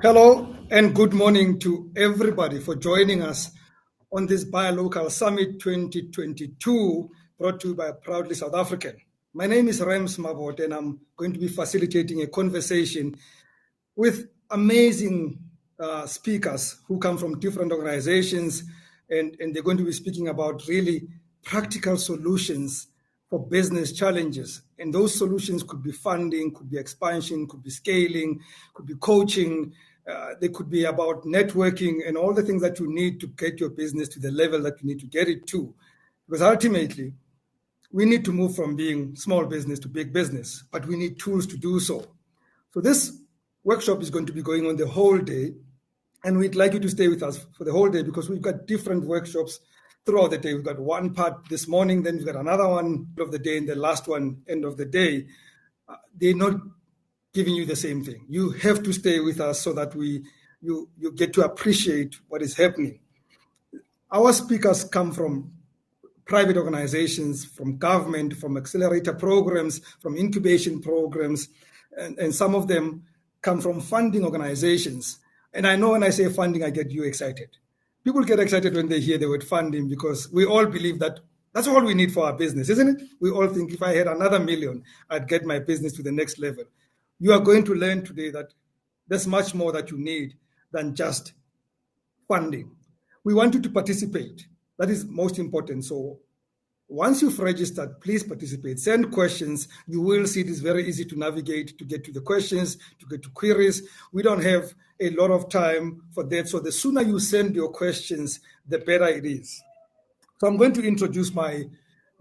Hello and good morning to everybody for joining us on this Buy Local Summit 2022 brought to you by Proudly South African. My name is Rams Mabote and I'm going to be facilitating a conversation with amazing speakers who come from different organizations and they're going to be speaking about really practical solutions for business challenges. And those solutions could be funding, could be expansion, could be scaling, could be coaching. They could be about networking and all the things that you need to get your business to the level that you need to get it to. Because ultimately, we need to move from being small business to big business, but we need tools to do so. So this workshop is going to be going on the whole day, and we'd like you to stay with us for the whole day because we've got different workshops throughout the day. We've got one part this morning, then we've got another one of the day, and the last one end of the day. They're not giving you the same thing. You have to stay with us so that you get to appreciate what is happening. Our speakers come from private organizations, from government, from accelerator programs, from incubation programs, and some of them come from funding organizations. And I know when I say funding, I get you excited. People get excited when they hear the word funding because we all believe that that's all we need for our business, isn't it? We all think if I had another million, I'd get my business to the next level. You are going to learn today that there's much more that you need than just funding. We want you to participate. That is most important. So once you've registered, please participate. Send questions. You will see it is very easy to navigate, to get to the questions, to get to queries. We don't have a lot of time for that. So the sooner you send your questions, the better it is. So I'm going to introduce my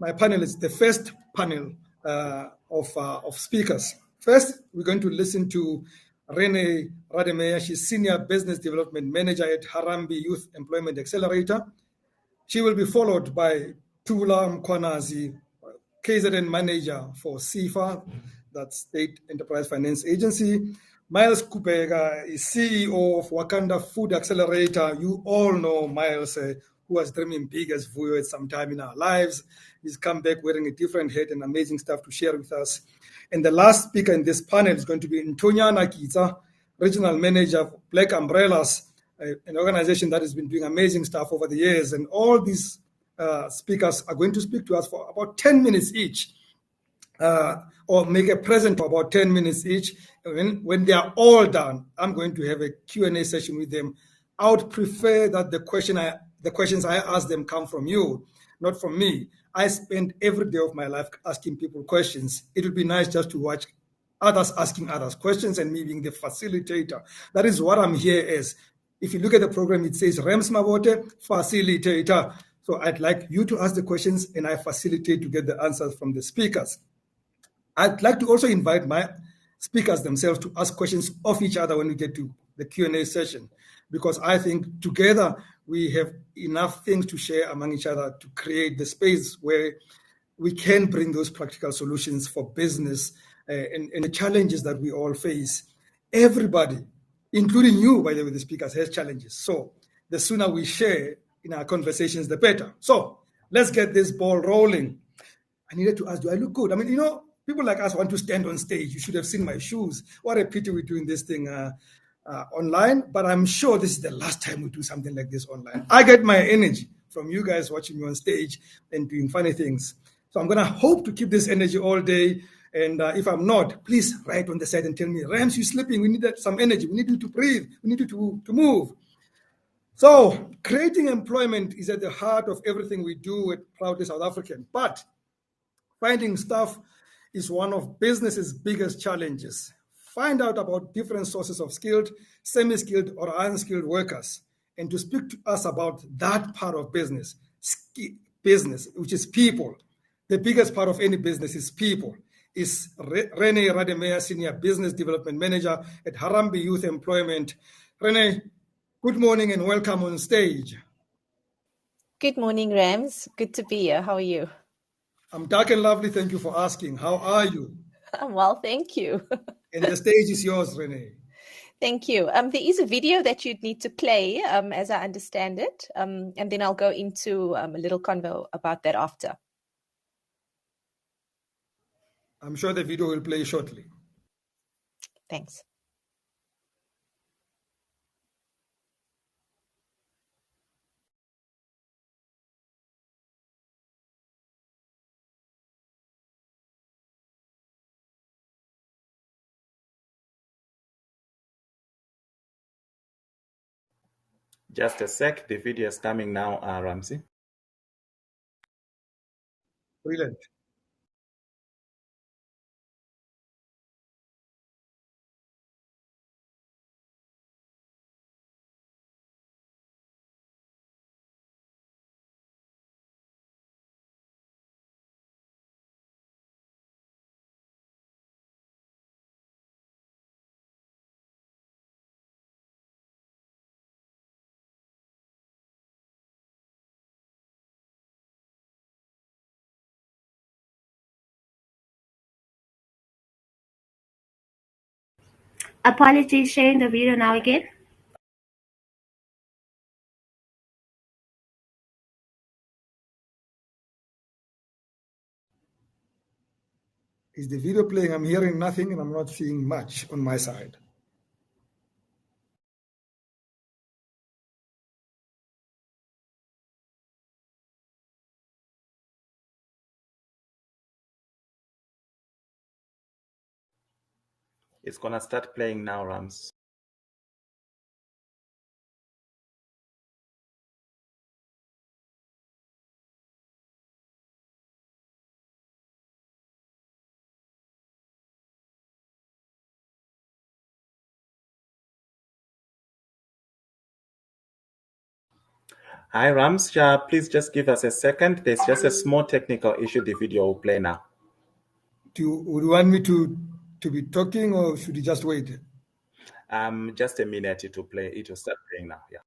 panelists, the first panel of speakers. First, we're going to listen to Rene Rademeyer. She's Senior Business Development Manager at Harambee Youth Employment Accelerator. She will be followed by Thula Mkhwanazi, KZN Manager for SEFA, that's State Enterprise Finance Agency. Miles Kubheka is CEO of Wakanda Food Accelerator. You all know Miles, who was dreaming big as Vuyo at some time in our lives. He's come back wearing a different hat and amazing stuff to share with us. And the last speaker in this panel is going to be Nthonyana Kitsa, Regional Manager of Black Umbrellas, an organization that has been doing amazing stuff over the years. And all these speakers are going to speak to us for about 10 minutes each, or make a present for about 10 minutes each. When they are all done, I'm going to have a Q&A session with them. I would prefer that the questions I ask them come from you, not from me. I spend every day of my life asking people questions. It would be nice just to watch others asking others questions and me being the facilitator. That is what I'm here as. If you look at the program, it says Rams Mabote, facilitator. So I'd like you to ask the questions and I facilitate to get the answers from the speakers. I'd like to also invite my speakers themselves to ask questions of each other when we get to the Q&A session, because I think together we have enough things to share among each other to create the space where we can bring those practical solutions for business and the challenges that we all face. Everybody, including you, by the way, the speakers, has challenges. So the sooner we share in our conversations, the better. So let's get this ball rolling. I needed to ask, do I look good? I mean, people like us want to stand on stage. You should have seen my shoes. What a pity we're doing this thing online, but I'm sure this is the last time we do something like this online. I get my energy from you guys watching me on stage and doing funny things. So I'm going to hope to keep this energy all day. And if I'm not, please write on the side and tell me, Rams, you're sleeping. We need some energy. We need you to breathe. We need you to move. So creating employment is at the heart of everything we do at Proudly South African. But finding staff is one of business's biggest challenges. Find out about different sources of skilled, semi-skilled, or unskilled workers. And to speak to us about that part of business, which is people. The biggest part of any business is people. Is Rene Rademeyer, Senior Business Development Manager at Harambee Youth Employment. Rene, good morning and welcome on stage. Good morning, Rams. Good to be here. How are you? I'm dark and lovely. Thank you for asking. How are you? I'm well, thank you. And the stage is yours, Rene. Thank you. There is a video that you'd need to play, as I understand it, and then I'll go into a little convo about that after. I'm sure the video will play shortly. Thanks. Just a sec, the video is coming now, Ramsey. Brilliant. Apologies, sharing the video now again. Is the video playing? I'm hearing nothing and I'm not seeing much on my side. It's gonna start playing now, Rams. Hi, Rams. Please just give us a second. There's just a small technical issue. The video will play now. Would you want me to be talking or should you just wait? Just a minute to play. It will start playing now. Yeah.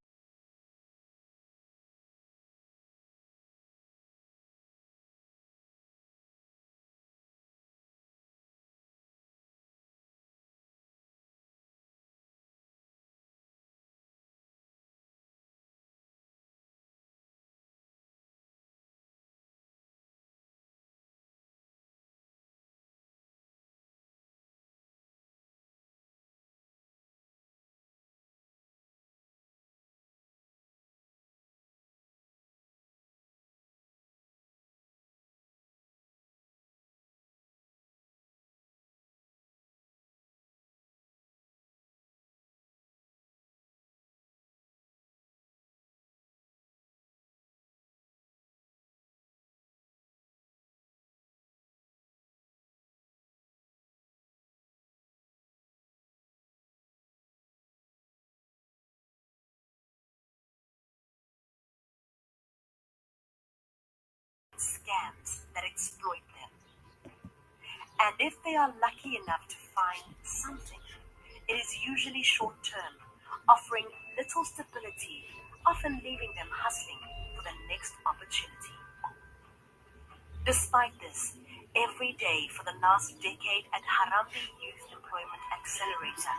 Scams that exploit them. And if they are lucky enough to find something, it is usually short-term, offering little stability, often leaving them hustling for the next opportunity. Despite this, every day for the last decade at Harambee Youth Employment Accelerator,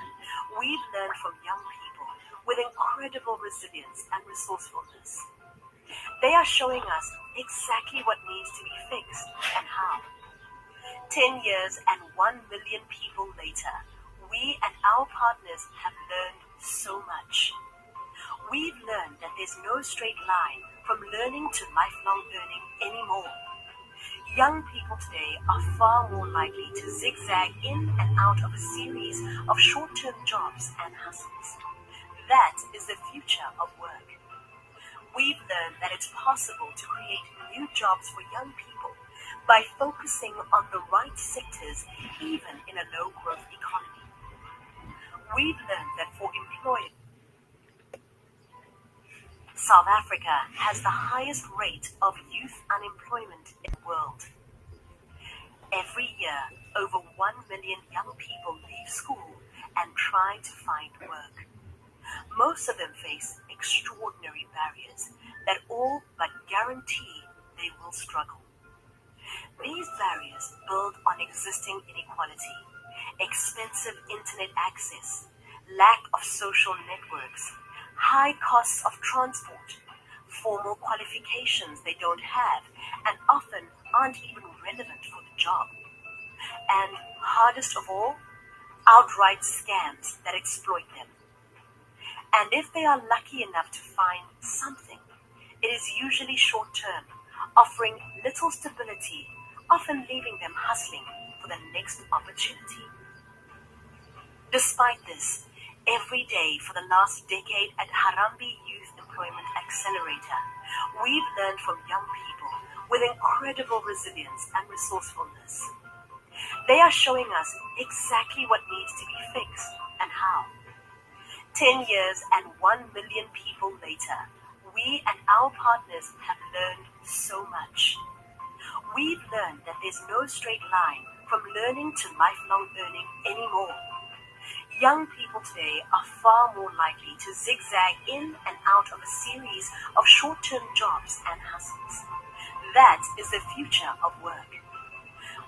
we've learned from young people with incredible resilience and resourcefulness. They are showing us exactly what needs to be fixed and how. 10 years and 1 million people later, we and our partners have learned so much. We've learned that there's no straight line from learning to lifelong learning anymore. Young people today are far more likely to zigzag in and out of a series of short-term jobs and hustles. That is the future of work. We've learned that it's possible to create new jobs for young people by focusing on the right sectors, even in a low-growth economy. We've learned that for employers, South Africa has the highest rate of youth unemployment in the world. Every year, over 1 million young people leave school and try to find work. Most of them face extraordinary barriers that all but guarantee they will struggle. These barriers build on existing inequality, expensive internet access, lack of social networks, high costs of transport, formal qualifications they don't have and often aren't even relevant for the job. And hardest of all, outright scams that exploit them. And if they are lucky enough to find something, it is usually short-term, offering little stability, often leaving them hustling for the next opportunity. Despite this, Every day for the last decade at Harambee Youth Employment Accelerator, we've learned from young people with incredible resilience and resourcefulness. They are showing us exactly what needs to be fixed and how. 10 years and 1 million people later, we and our partners have learned so much. We've learned that there's no straight line from learning to lifelong learning anymore. Young people today are far more likely to zigzag in and out of a series of short-term jobs and hustles. That is the future of work.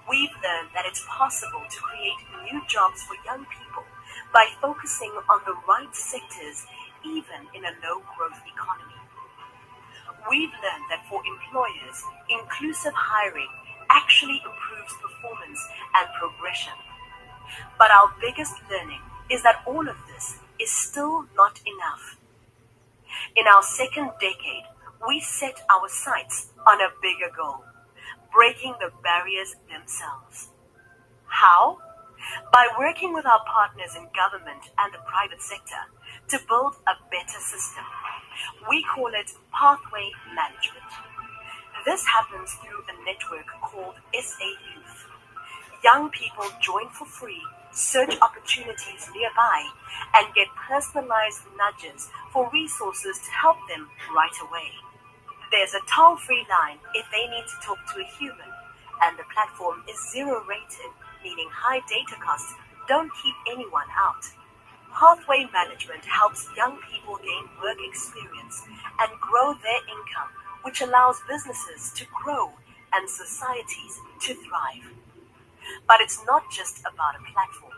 We've learned that it's possible to create new jobs for young people by focusing on the right sectors, even in a low-growth economy. We've learned that for employers, inclusive hiring actually improves performance and progression. But our biggest learning is that all of this is still not enough. In our second decade, we set our sights on a bigger goal, breaking the barriers themselves. How? By working with our partners in government and the private sector to build a better system. We call it pathway management. This happens through a network called SA Youth. Young people join for free, search opportunities nearby, and get personalized nudges for resources to help them right away. There's a toll-free line if they need to talk to a human, and the platform is zero-rated, meaning high data costs don't keep anyone out. Pathway management helps young people gain work experience and grow their income, which allows businesses to grow and societies to thrive. But it's not just about a platform.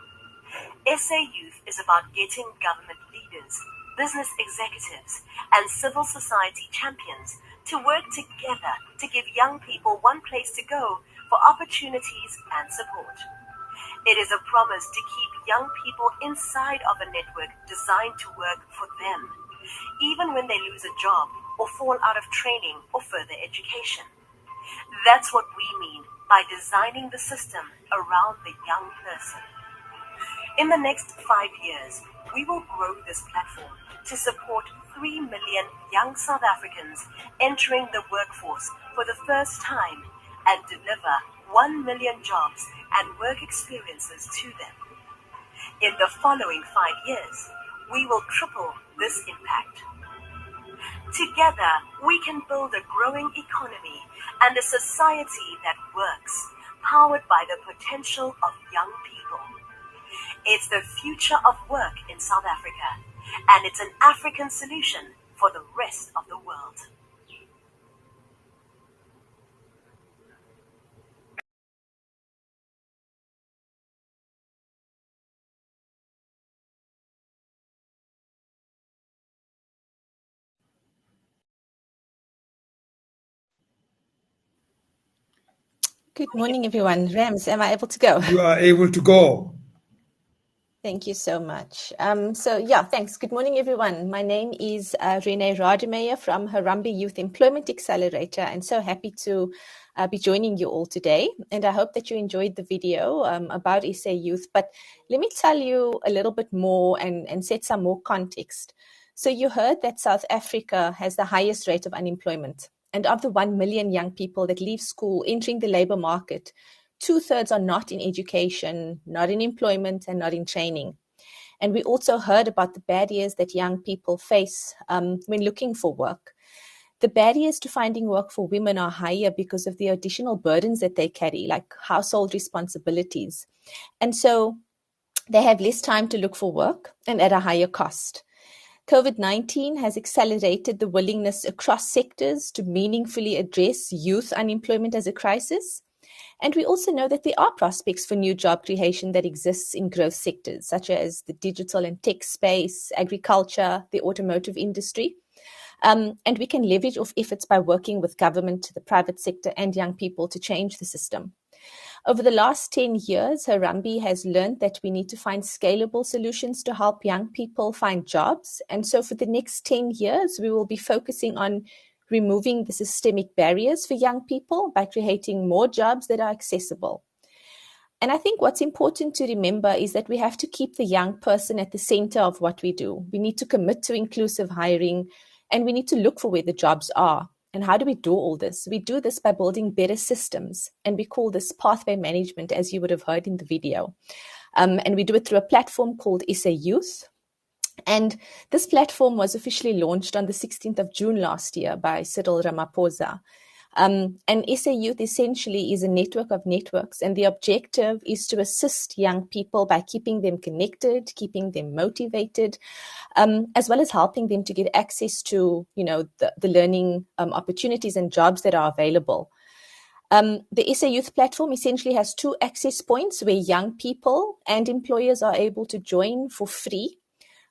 SA Youth is about getting government leaders, business executives, and civil society champions to work together to give young people one place to go for opportunities and support. It is a promise to keep young people inside of a network designed to work for them, even when they lose a job or fall out of training or further education. That's what we mean by designing the system around the young person. In the next 5 years, we will grow this platform to support 3 million young South Africans entering the workforce for the first time and deliver 1 million jobs and work experiences to them. In the following 5 years, we will triple this impact. Together, we can build a growing economy and a society that works, powered by the potential of young people. It's the future of work in South Africa, and it's an African solution for the rest of the world. Good morning, everyone. Rams, am I able to go? You are able to go. Thank you so much. Thanks. Good morning, everyone. My name is Rene Rademeyer from Harambee Youth Employment Accelerator, and so happy to be joining you all today. And I hope that you enjoyed the video about SA Youth. But let me tell you a little bit more and set some more context. So you heard that South Africa has the highest rate of unemployment. And of the 1 million young people that leave school entering the labor market, 2/3 are not in education, not in employment, and not in training. And we also heard about the barriers that young people face when looking for work. The barriers to finding work for women are higher because of the additional burdens that they carry, like household responsibilities. And so they have less time to look for work and at a higher cost. COVID-19 has accelerated the willingness across sectors to meaningfully address youth unemployment as a crisis. And we also know that there are prospects for new job creation that exists in growth sectors, such as the digital and tech space, agriculture, the automotive industry. And we can leverage off efforts by working with government, the private sector, and young people to change the system. Over the last 10 years, Harambee has learned that we need to find scalable solutions to help young people find jobs. And so for the next 10 years, we will be focusing on removing the systemic barriers for young people by creating more jobs that are accessible. And I think what's important to remember is that we have to keep the young person at the center of what we do. We need to commit to inclusive hiring, and we need to look for where the jobs are. And how do we do all this? We do this by building better systems, and we call this pathway management, as you would have heard in the video. And we do it through a platform called SA Youth. And this platform was officially launched on the 16th of June last year by Cyril Ramaphosa. And SA Youth essentially is a network of networks, and the objective is to assist young people by keeping them connected, keeping them motivated, as well as helping them to get access to, the learning opportunities and jobs that are available. The SA Youth platform essentially has 2 access points where young people and employers are able to join for free.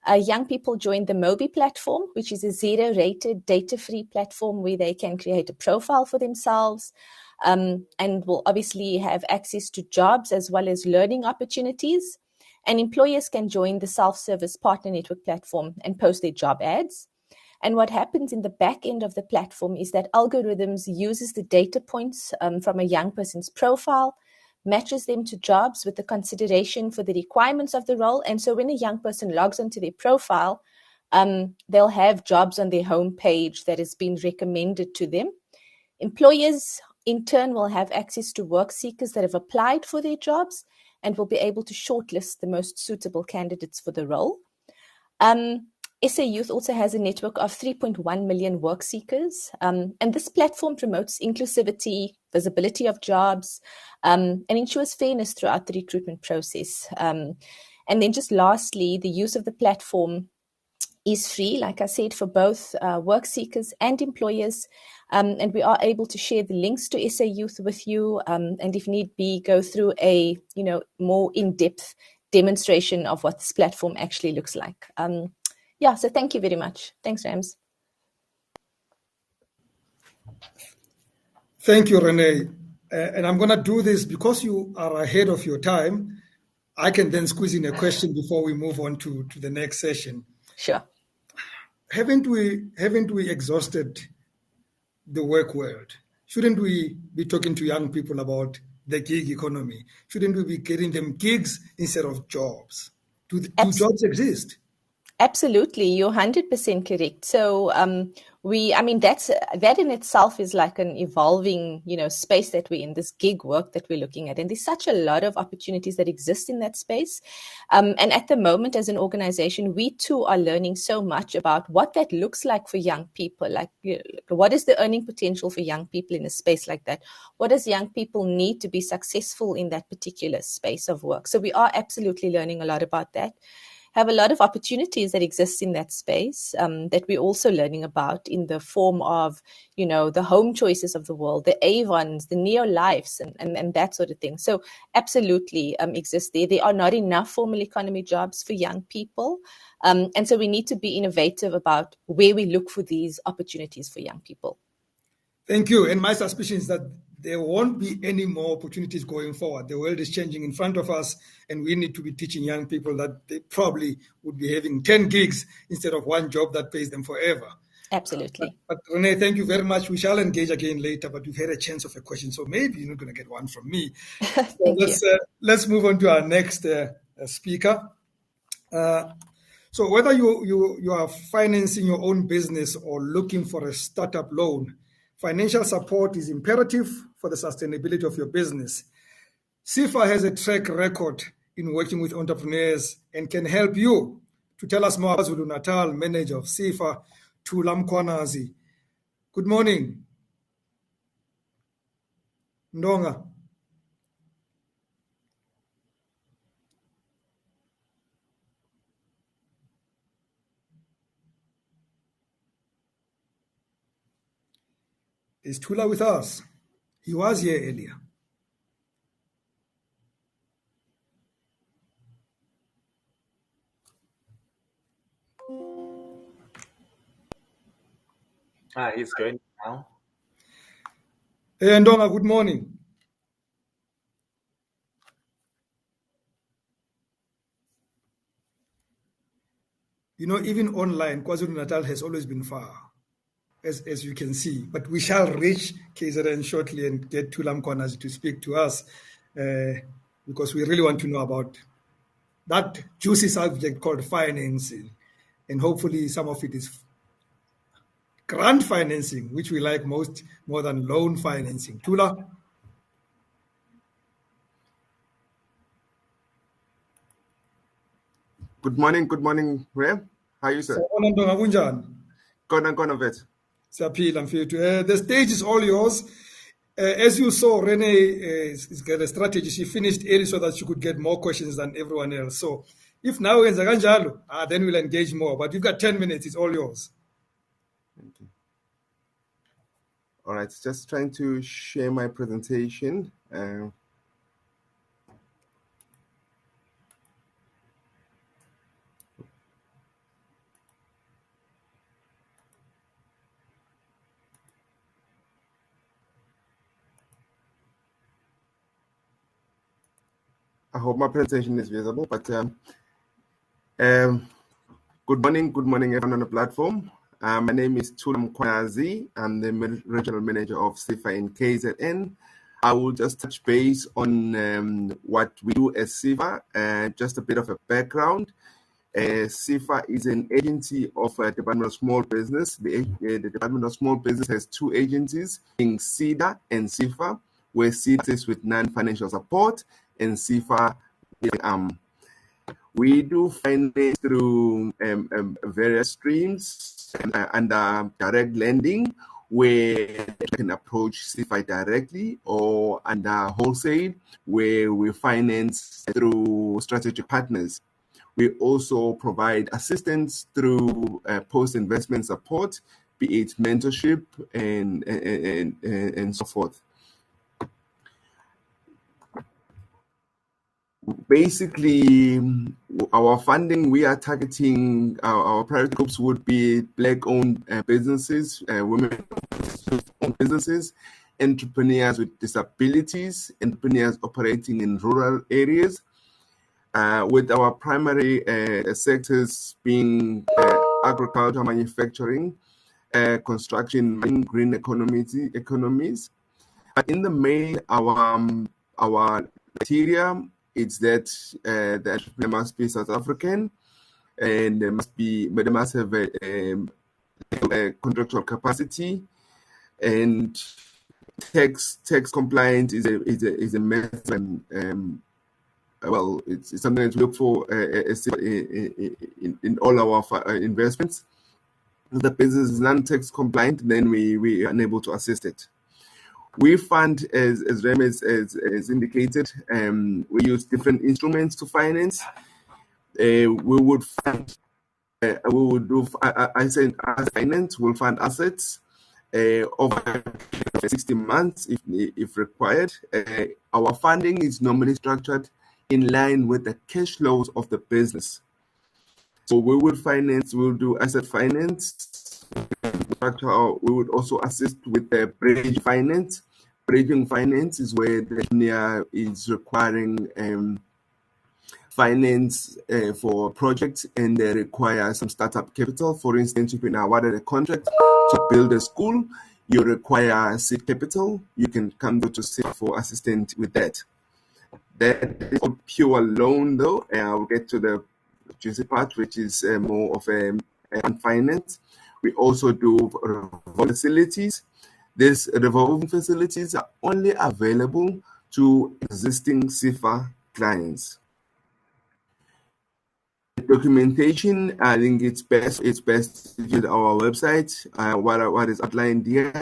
Young people join the Mobi platform, which is a zero-rated, data-free platform where they can create a profile for themselves and will obviously have access to jobs as well as learning opportunities. And employers can join the self-service partner network platform and post their job ads. And what happens in the back end of the platform is that algorithms uses the data points from a young person's profile, matches them to jobs with the consideration for the requirements of the role. And so when a young person logs onto their profile, they'll have jobs on their homepage that has been recommended to them. Employers, in turn, will have access to work seekers that have applied for their jobs and will be able to shortlist the most suitable candidates for the role. SA Youth also has a network of 3.1 million work seekers, and this platform promotes inclusivity, visibility of jobs, and ensures fairness throughout the recruitment process. And then just lastly, the use of the platform is free, like I said, for both work seekers and employers, and we are able to share the links to SA Youth with you, and if need be, go through a more in-depth demonstration of what this platform actually looks like. So thank you very much. Thanks, Rams. Thank you, Rene. And I'm going to do this because you are ahead of your time. I can then squeeze in a question before we move on to the next session. Sure. Haven't we exhausted the work world? Shouldn't we be talking to young people about the gig economy? Shouldn't we be getting them gigs instead of jobs? Do jobs exist? Absolutely, you're 100% correct. So that in itself is like an evolving, space that we're in, this gig work that we're looking at. And there's such a lot of opportunities that exist in that space. And at the moment, as an organization, we too are learning so much about what that looks like for young people. Like, what is the earning potential for young people in a space like that? What does young people need to be successful in that particular space of work? So we are absolutely learning a lot about that. Have a lot of opportunities that exist in that space that we're also learning about in the form of, the home choices of the world, the Avons, the Neo-Lifes, and that sort of thing. So absolutely exist there. There are not enough formal economy jobs for young people. And so we need to be innovative about where we look for these opportunities for young people. Thank you. And my suspicion is that there won't be any more opportunities going forward. The world is changing in front of us, and we need to be teaching young people that they probably would be having 10 gigs instead of one job that pays them forever. Absolutely. But Rene, thank you very much. We shall engage again later, but we've had a chance of a question, so maybe you're not going to get one from me. Let's move on to our next speaker. So whether you are financing your own business or looking for a startup loan, financial support is imperative for the sustainability of your business. SEFA has a track record in working with entrepreneurs and can help you. To tell us more, KwaZulu-Natal manager of SEFA, Thula Mkhwanazi. Good morning. Ndonga. Is Thula with us? He was here earlier. He's going now. Hey, Ndonga, good morning. Even online, KwaZulu-Natal has always been far, as you can see. But we shall reach KZN shortly and get Thula Mkhwanazi to speak to us. because we really want to know about that juicy subject called financing. And hopefully some of it is grant financing, which we like most more than loan financing. Thula? Good morning, Rem. How are you, sir? Kona vet. The stage is all yours. As you saw, Rene is got a strategy. She finished early so that she could get more questions than everyone else. So if now is Ganjalo, then we'll engage more. But you've got 10 minutes. It's all yours. Thank you. All right, just trying to share my presentation. I hope my presentation is visible, but good morning everyone on the platform. My name is Thula Mkhwanazi. I'm the regional manager of SEFA in KZN. I will just touch base on what we do as SEFA, just a bit of a background. SEFA is an agency of Department of Small Business. The Department of Small Business has two agencies, being SEDA and SEFA, where SEDA is with non-financial support and SEFA is we do finance through various streams under direct lending, where you can approach SEFA directly, or under wholesale, where we finance through strategic partners. We also provide assistance through post-investment support, be it mentorship and so forth. Basically, our funding, we are targeting our priority groups would be Black-owned businesses, women-owned businesses, entrepreneurs with disabilities, entrepreneurs operating in rural areas, with our primary sectors being agriculture, manufacturing, construction, green economies. But in the main, our criteria, it's that the entrepreneur must be South African, and they must have a contractual capacity, and tax compliance is a method. Well, it's something that we look for in all our investments. If the business is non-tax compliant, then we are unable to assist it. We fund, as Rem has indicated, we use different instruments to finance. We would fund, we would do, I said, finance, we'll fund assets over 60 months if required. Our funding is normally structured in line with the cash flows of the business. So we would finance, we'll do asset finance. We would also assist with the bridge finance. Bridging finance is where the engineer is requiring finance for projects, and they require some startup capital. For instance, you've been awarded a contract to build a school, you require seed capital. You can come to SEFA for assistance with that. That is a pure loan, though. I'll get to the juicy part, which is more of a finance. We also do facilities. These revolving facilities are only available to existing SEFA clients. Documentation, I think it's best to visit our website. What is outlined here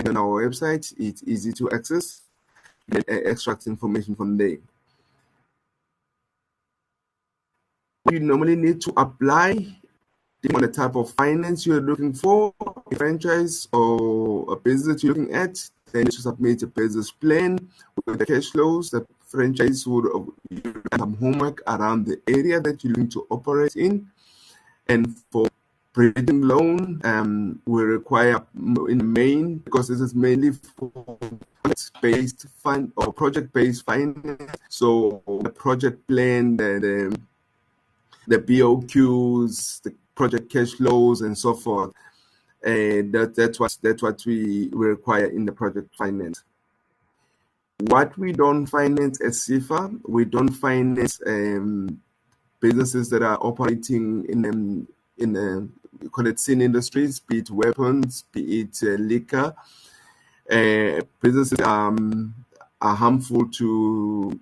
on our website, it's easy to access and extract information from there. You normally need to apply on the type of finance you're looking for, a franchise or a business you're looking at. Then you submit a business plan with the cash flows. The franchise would do some homework around the area that you're looking to operate in. And for bridging loan, we require in main, because this is mainly for project-based fund or project-based finance. So the project plan, the BOQs, the project cash flows, and so forth. That's what we require in the project finance. What we don't finance as SEFA, we don't finance businesses that are operating in we call it sin industries, be it weapons, be it liquor. Businesses are harmful to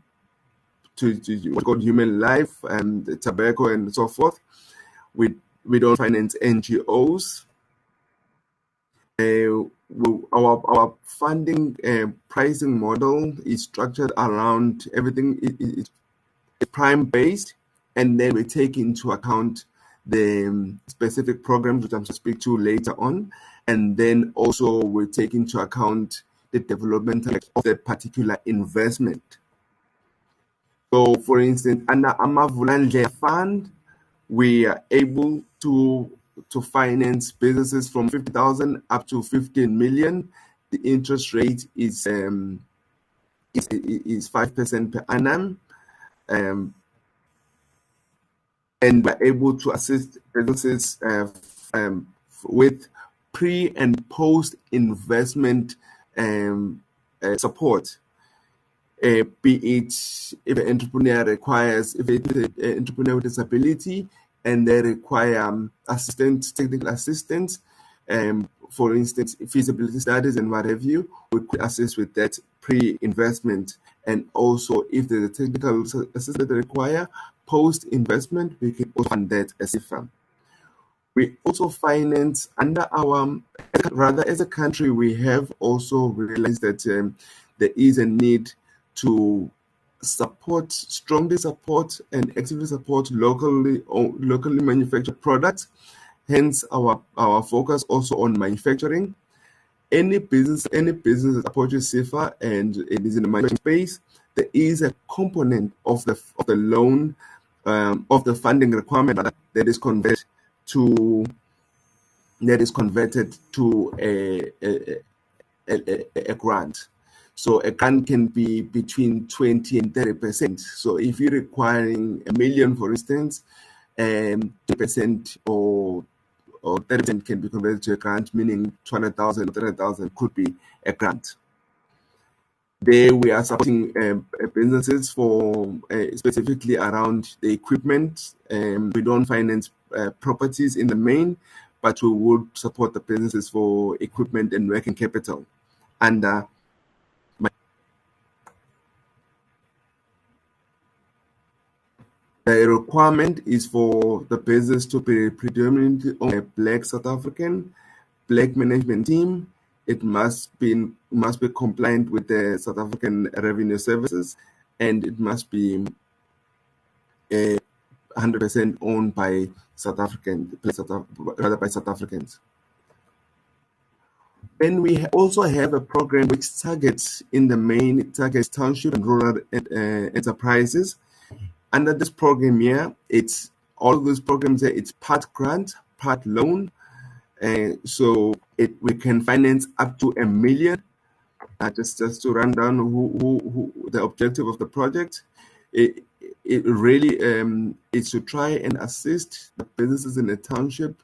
what's called human life and tobacco and so forth. We don't finance NGOs. Our funding pricing model is structured around everything. It's prime based, and then we take into account the specific programs which I'm going to speak to later on, and then also we take into account the development of the particular investment. So, for instance, under Amavulanje Fund, we are able to finance businesses from 50,000 up to 15 million. The interest rate is 5% per annum, and we're able to assist businesses with pre and post investment support. Be it if an entrepreneur with disability and they require technical assistance, for instance, feasibility studies and what have you, we could assist with that pre-investment. And also, if there's a technical assistance they require post-investment, we can also fund that as a firm. We also finance under as a country, we have also realized that there is a need to strongly support and actively support locally manufactured products. Hence our focus also on manufacturing. Any business that approaches SEFA and it is in the manufacturing space, there is a component of the loan of the funding requirement that is converted to a grant. So a grant can be between 20 and 30%. So if you're requiring $1 million, for instance, 2% or 30% can be converted to a grant, meaning 200,000 or 300,000 could be a grant. There we are supporting businesses for specifically around the equipment. We don't finance properties in the main, but we would support the businesses for equipment and working capital. And the requirement is for the business to be predominantly on a Black South African, Black management team. It must be compliant with the South African Revenue Services, and it must be 100% owned by South Africans. Then we also have a program which targets township and rural enterprises. Under this program here, it's all those programs here, it's part grant, part loan. So we can finance up to $1 million. Just to run down who the objective of the project. It really is to try and assist the businesses in the township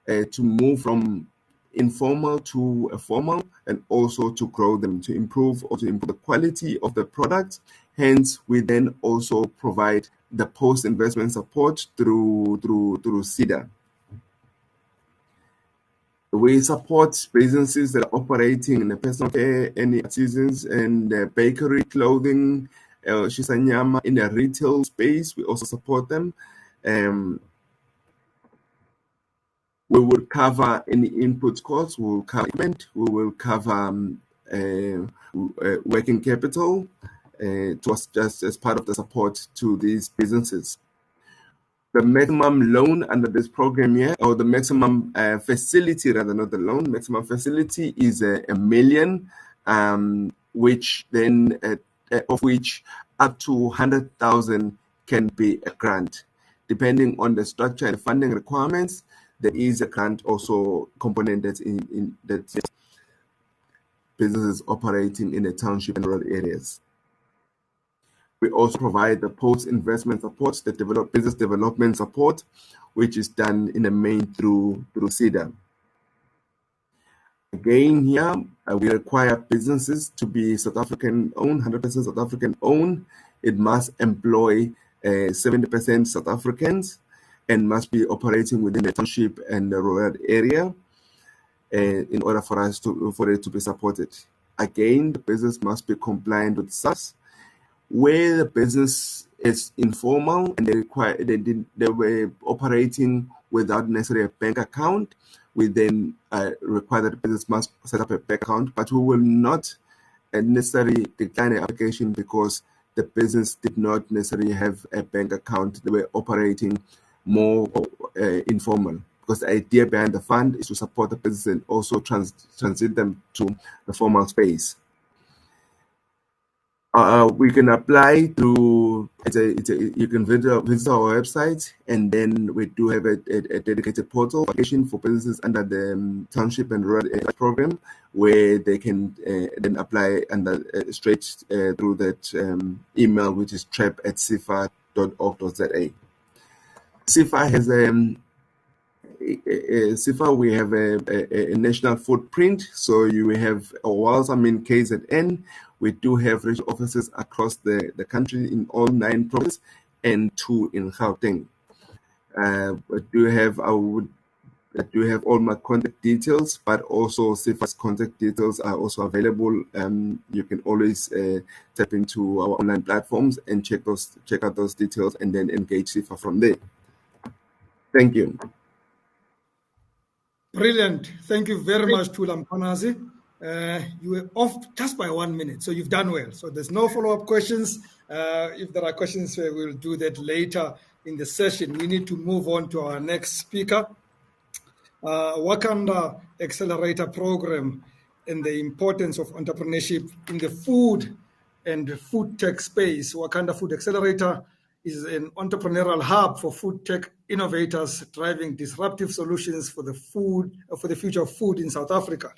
to move from informal to a formal, and also to grow them, to improve the quality of the product. Hence, we then also provide the post-investment support through SEDA. We support businesses that are operating in the personal care, any artisans and bakery, clothing, shisanyama in the retail space. We also support them. We will cover any input costs. We will cover equipment. We will cover working capital just as part of the support to these businesses. The maximum loan under this program here, or the maximum facility, rather, not the loan, maximum facility is $1 million, which then, of which up to 100,000 can be a grant. Depending on the structure and funding requirements, there is a grant also component that's in that businesses operating in the township and rural areas. We also provide the post-investment support, the business development support, which is done in the main through SEDA. Again, here we require businesses to be South African owned, 100% South African owned. It must employ 70% South Africans and must be operating within the township and the rural area in order for it to be supported. Again, the business must be compliant with SARS. Where the business is informal and they were operating without necessarily a bank account, we then require that the business must set up a bank account, but we will not necessarily decline the application because the business did not necessarily have a bank account. They were operating more informal, because the idea behind the fund is to support the business and also transit them to the formal space. We can apply through, you can visit our website, and then we do have a dedicated portal application for businesses under the Township and Rural Area Program, where they can then apply under straight through that email, which is trap@sefa.org.za. SEFA has SEFA, we have a national footprint, so you have, whilst I'm in KZN, we do have regional offices across the country in all 9 provinces and 2 in Gauteng. I do have all my contact details, but also SEFA's contact details are also available. You can always tap into our online platforms and check out those details, and then engage SEFA from there. Thank you. Brilliant. Thank you very much, Thula Mkhwanazi. You were off just by 1 minute, so you've done well. So there's no follow-up questions. If there are questions, we'll do that later in the session. We need to move on to our next speaker. Wakanda Accelerator program and the importance of entrepreneurship in the food and food tech space. Wakanda Food Accelerator is an entrepreneurial hub for food tech innovators driving disruptive solutions for the future of food in South Africa.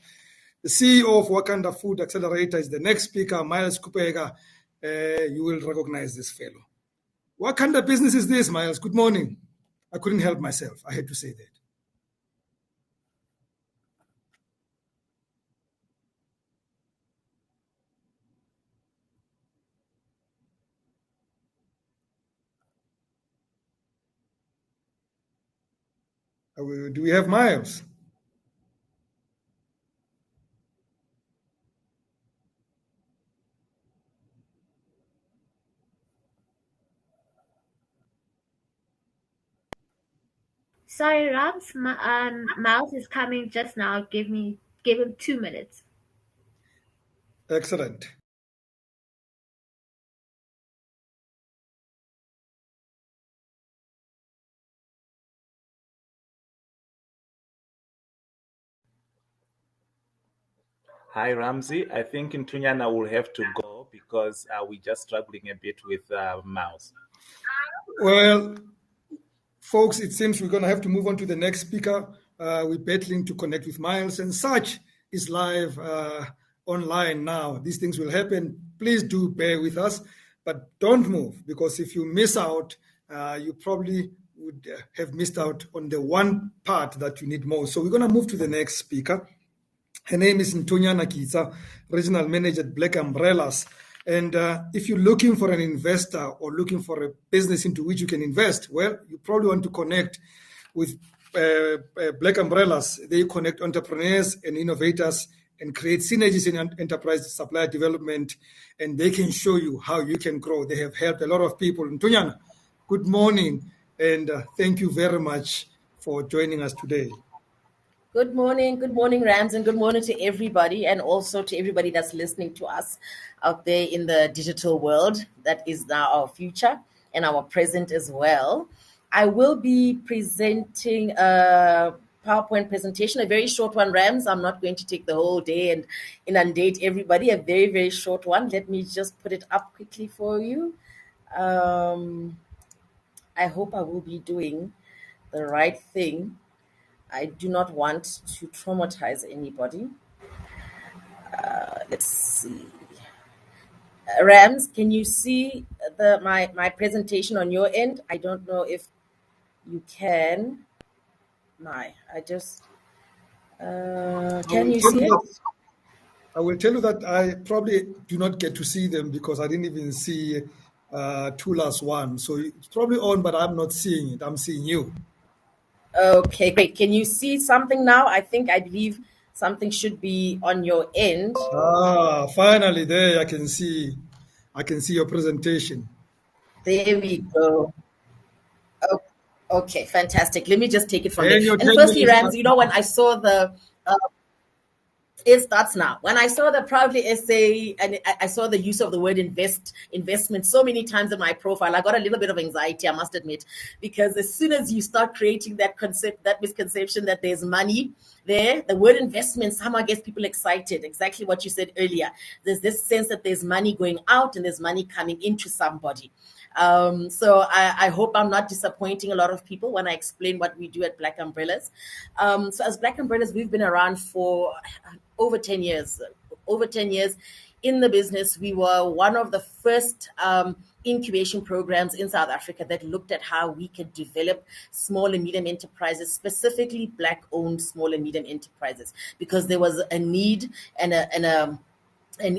The CEO of Wakanda Food Accelerator is the next speaker, Kubheka. You will recognize this fellow. What kind of business is this, Miles? Good morning. I couldn't help myself. I had to say that. Do we have Miles? Sorry, Rams. Miles is coming just now. Give him 2 minutes. Excellent. Hi, Ramsey. I think Nthonyana will have to go because we're just struggling a bit with Mouse. Well, folks, it seems we're going to have to move on to the next speaker. We're battling to connect with Miles, and such is live online now. These things will happen. Please do bear with us, but don't move, because if you miss out, you probably would have missed out on the one part that you need most. So we're going to move to the next speaker. Her name is Nthonyana Kitsa, Regional Manager at Black Umbrellas. And if you're looking for an investor or looking for a business into which you can invest, well, you probably want to connect with Black Umbrellas. They connect entrepreneurs and innovators and create synergies in enterprise supplier development, and they can show you how you can grow. They have helped a lot of people. Nthonyana, good morning, and thank you very much for joining us today. Good morning, Rams, and good morning to everybody, and also to everybody that's listening to us out there in the digital world. That is now our future and our present as well. I will be presenting a PowerPoint presentation, a very short one, Rams. I'm not going to take the whole day and inundate everybody. A very, very short one. Let me just put it up quickly for you. I hope I will be doing the right thing. I do not want to traumatize anybody. Let's see. Rams, can you see my presentation on your end? I don't know if you can. Can you see it? I will tell you that I probably do not get to see them because I didn't even see Thula's one. So it's probably on, but I'm not seeing it. I'm seeing you. Okay, great. Can you see something now? I believe something should be on your end. Finally there I can see your presentation. There we go. Oh, okay, fantastic. Let me just take it from there. And your And 10 firstly, minutes. Rams, when I saw the it starts now. When I saw the Proudly essay and I saw the use of the word investment so many times in my profile, I got a little bit of anxiety, I must admit, because as soon as you start creating that concept, that misconception that there's money there, the word investment somehow gets people excited. Exactly what you said earlier. There's this sense that there's money going out and there's money coming into somebody. So I hope I'm not disappointing a lot of people when I explain what we do at Black Umbrellas. So as Black Umbrellas, we've been around for over 10 years. Over 10 years in the business. We were one of the first incubation programs in South Africa that looked at how we could develop small and medium enterprises, specifically Black-owned small and medium enterprises, because there was a need and an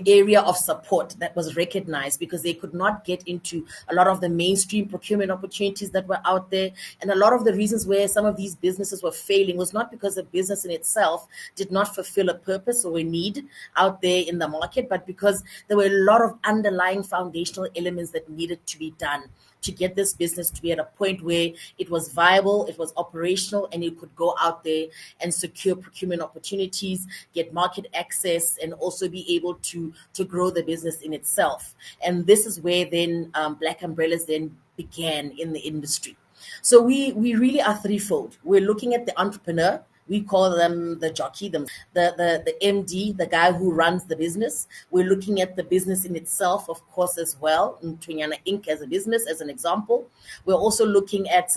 area of support that was recognized because they could not get into a lot of the mainstream procurement opportunities that were out there. And a lot of the reasons where some of these businesses were failing was not because the business in itself did not fulfill a purpose or a need out there in the market, but because there were a lot of underlying foundational elements that needed to be done to get this business to be at a point where it was viable, it was operational, and it could go out there and secure procurement opportunities, get market access, and also be able to grow the business in itself. And this is where then Black Umbrellas then began in the industry. So we really are threefold. We're looking at the entrepreneur. We call them the jockey, the MD, the guy who runs the business. We're looking at the business in itself, of course, as well. Nthonyana Inc. as a business, as an example. We're also looking at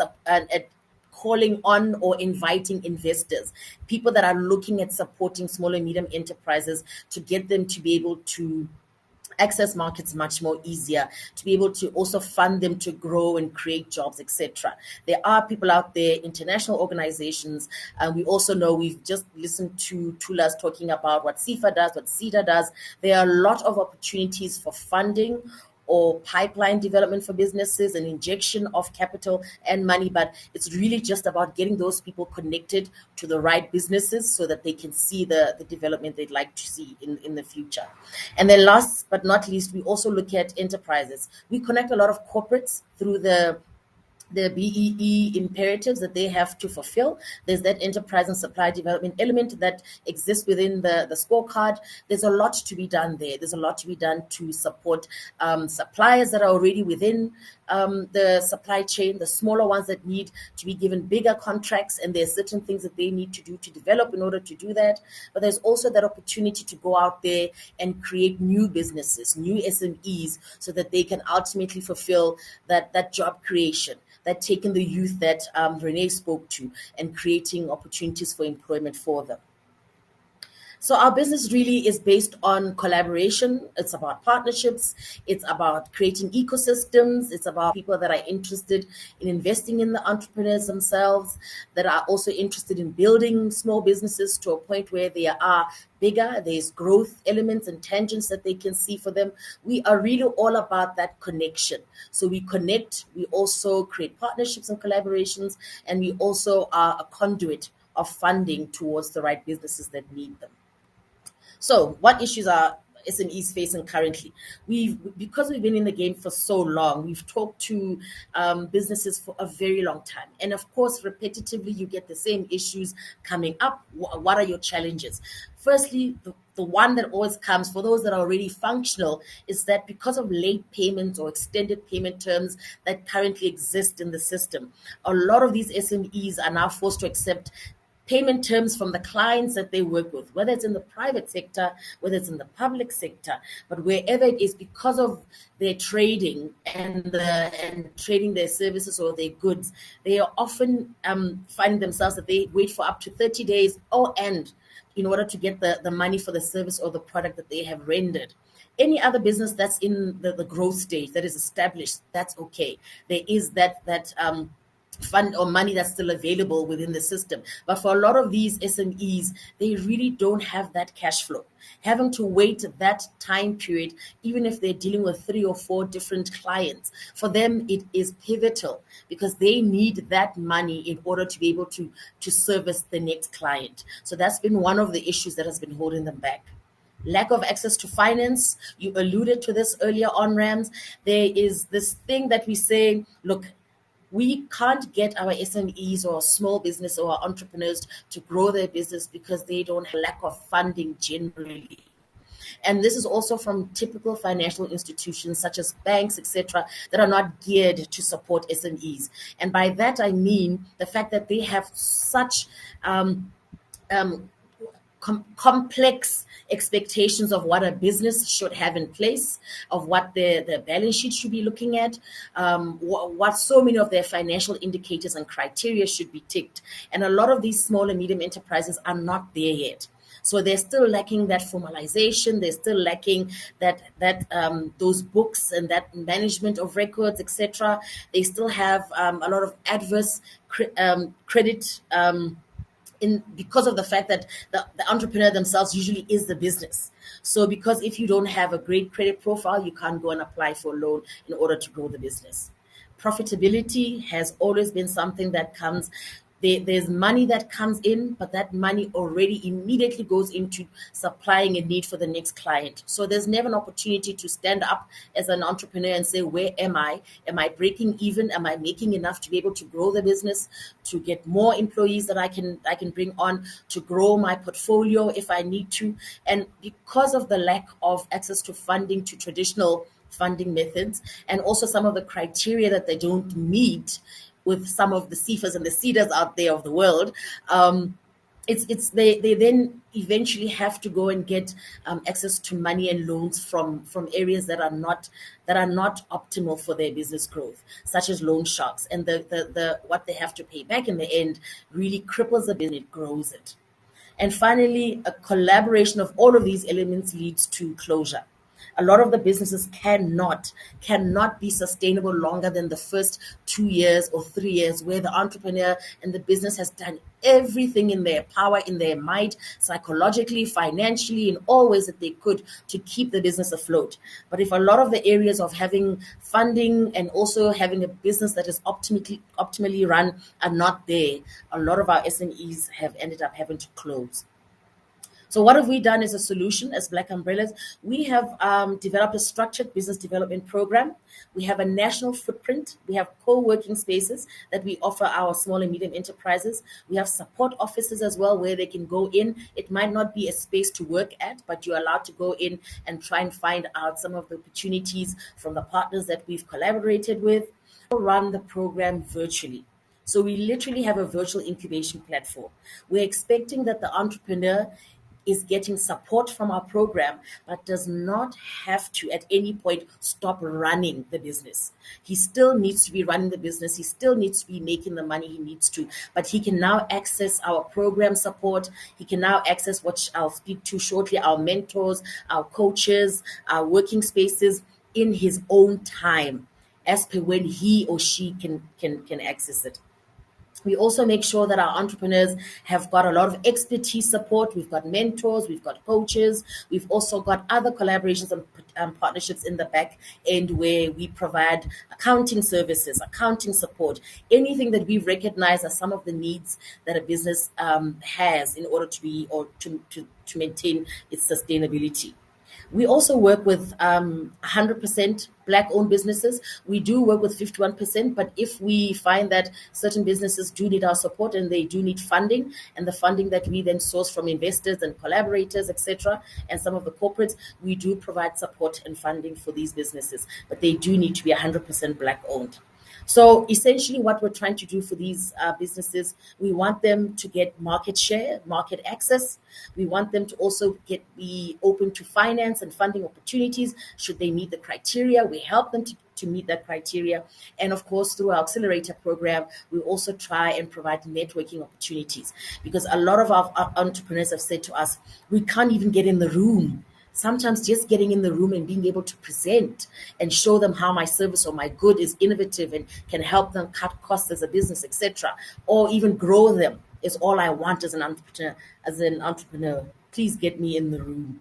calling on or inviting investors, people that are looking at supporting small and medium enterprises to get them to be able to access markets much more easier, to be able to also fund them to grow and create jobs, etc. There are people out there, international organizations. We also know, we've just listened to Thula's talking about what SEFA does, what SEDA does. There are a lot of opportunities for funding or pipeline development for businesses, an injection of capital and money, but it's really just about getting those people connected to the right businesses so that they can see the development they'd like to see in the future. And then last but not least, we also look at enterprises. We connect a lot of corporates through the BEE imperatives that they have to fulfill. There's that enterprise and supply development element that exists within the scorecard. There's a lot to be done there. There's a lot to be done to support suppliers that are already within the supply chain, the smaller ones that need to be given bigger contracts, and there's certain things that they need to do to develop in order to do that. But there's also that opportunity to go out there and create new businesses, new SMEs, so that they can ultimately fulfill that job creation, that taking the youth that Rene spoke to and creating opportunities for employment for them. So our business really is based on collaboration. It's about partnerships. It's about creating ecosystems. It's about people that are interested in investing in the entrepreneurs themselves, that are also interested in building small businesses to a point where they are bigger. There's growth elements and tangents that they can see for them. We are really all about that connection. So we connect, we also create partnerships and collaborations, and we also are a conduit of funding towards the right businesses that need them. So what issues are SMEs facing currently? Because we've been in the game for so long, we've talked to businesses for a very long time. And of course, repetitively, you get the same issues coming up. What are your challenges? Firstly, the one that always comes for those that are already functional is that because of late payments or extended payment terms that currently exist in the system, a lot of these SMEs are now forced to accept payment terms from the clients that they work with, whether it's in the private sector, whether it's in the public sector, but wherever it is, because of their trading and trading their services or their goods, they are often finding themselves that they wait for up to 30 days in order to get the money for the service or the product that they have rendered. Any other business that's in the growth stage, that is established, that's okay. There is that fund or money that's still available within the system. But for a lot of these SMEs, they really don't have that cash flow. Having to wait that time period, even if they're dealing with 3 or 4 different clients, for them it is pivotal because they need that money in order to be able to service the next client. So that's been one of the issues that has been holding them back. Lack of access to finance. You alluded to this earlier on, Rams. There is this thing that we say, look, we can't get our SMEs or small business or entrepreneurs to grow their business because they don't have lack of funding generally. And this is also from typical financial institutions such as banks, etc., that are not geared to support SMEs. And by that, I mean the fact that they have such complex expectations of what a business should have in place, of what the balance sheet should be looking at, what so many of their financial indicators and criteria should be ticked. And a lot of these small and medium enterprises are not there yet. So they're still lacking that formalization. They're still lacking that those books and that management of records, etc. They still have a lot of adverse credit because of the fact that the entrepreneur themselves usually is the business. So because if you don't have a great credit profile, you can't go and apply for a loan in order to grow the business. Profitability has always been something that comes. There's money that comes in, but that money already immediately goes into supplying a need for the next client. So there's never an opportunity to stand up as an entrepreneur and say, where am I? Am I breaking even? Am I making enough to be able to grow the business, to get more employees that I can bring on, to grow my portfolio if I need to? And because of the lack of access to funding, to traditional funding methods, and also some of the criteria that they don't meet with some of the SEFAs and the CEDAs out there of the world, they then eventually have to go and get access to money and loans from areas that are not optimal for their business growth, such as loan sharks, and the what they have to pay back in the end really cripples the business, it grows it. And finally, a collaboration of all of these elements leads to closure. A lot of the businesses cannot be sustainable longer than the first 2 years or 3 years, where the entrepreneur and the business has done everything in their power, in their might, psychologically, financially, in all ways that they could to keep the business afloat. But if a lot of the areas of having funding and also having a business that is optimally run are not there, a lot of our SMEs have ended up having to close. So what have we done as a solution, as Black Umbrellas? We have developed a structured business development program. We have a national footprint. We have co-working spaces that we offer our small and medium enterprises. We have support offices as well where they can go in. It might not be a space to work at, but you're allowed to go in and try and find out some of the opportunities from the partners that we've collaborated with. We run the program virtually. So we literally have a virtual incubation platform. We're expecting that the entrepreneur is getting support from our program, but does not have to at any point stop running the business. He still needs to be running the business. He still needs to be making the money he needs to, but he can now access our program support. He can now access what I'll speak to shortly, our mentors, our coaches, our working spaces in his own time, as per when he or she can access it. We also make sure that our entrepreneurs have got a lot of expertise support. We've got mentors, we've got coaches. We've also got other collaborations and partnerships in the back end where we provide accounting services, accounting support, anything that we recognize as some of the needs that a business has in order to be or to maintain its sustainability. We also work with 100% Black-owned businesses. We do work with 51%, but if we find that certain businesses do need our support and they do need funding, and the funding that we then source from investors and collaborators, etc., and some of the corporates, we do provide support and funding for these businesses, but they do need to be 100% Black-owned. So essentially what we're trying to do for these businesses, we want them to get market share, market access. We want them to also be open to finance and funding opportunities should they meet the criteria. We help them to meet that criteria. And of course, through our Accelerator program, we also try and provide networking opportunities, because a lot of our entrepreneurs have said to us, we can't even get in the room Sometimes just getting in the room and being able to present and show them how my service or my good is innovative and can help them cut costs as a business, etc., or even grow them is all I want as an entrepreneur. Please get me in the room.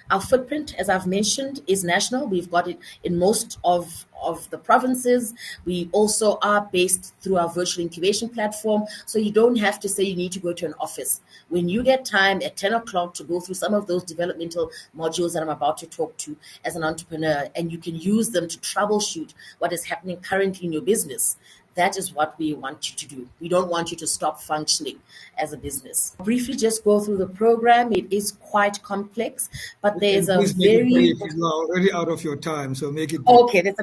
Our footprint, as I've mentioned, is national. We've got it in most of the provinces. We also are based through our virtual incubation platform. So you don't have to say you need to go to an office. When you get time at 10 o'clock to go through some of those developmental modules that I'm about to talk to as an entrepreneur, and you can use them to troubleshoot what is happening currently in your business, that is what we want you to do. We don't want you to stop functioning as a business. Briefly, just go through the program. It is quite complex, but there's a very... You're already out of your time, so make it... Okay,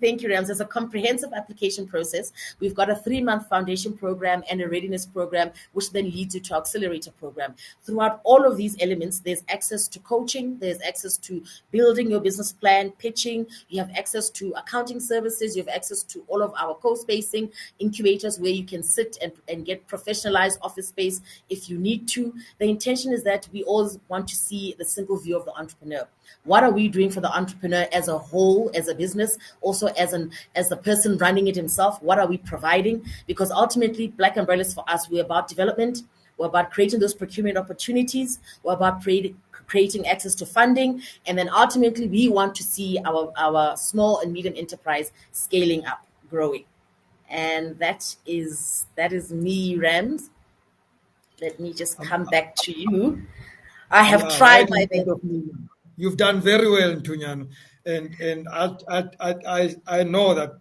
thank you, Rams. There's a comprehensive application process. We've got a 3-month foundation program and a readiness program, which then leads you to our accelerator program. Throughout all of these elements, there's access to coaching, there's access to building your business plan, pitching, you have access to accounting services, you have access to all of our co-spacing incubators where you can sit and get professionalized office space if you need to. The intention is that we always want to see the single view of the entrepreneur. What are we doing for the entrepreneur as a whole, as a business, also as the person running it himself? What are we providing? Because ultimately, Black Umbrellas for us, we're about development. We're about creating those procurement opportunities. We're about creating access to funding. And then ultimately, we want to see our small and medium enterprise scaling up, growing. And that is me, Rams. Let me just come back to you. I have tried my best. You've done very well, Nthonyana, and I know that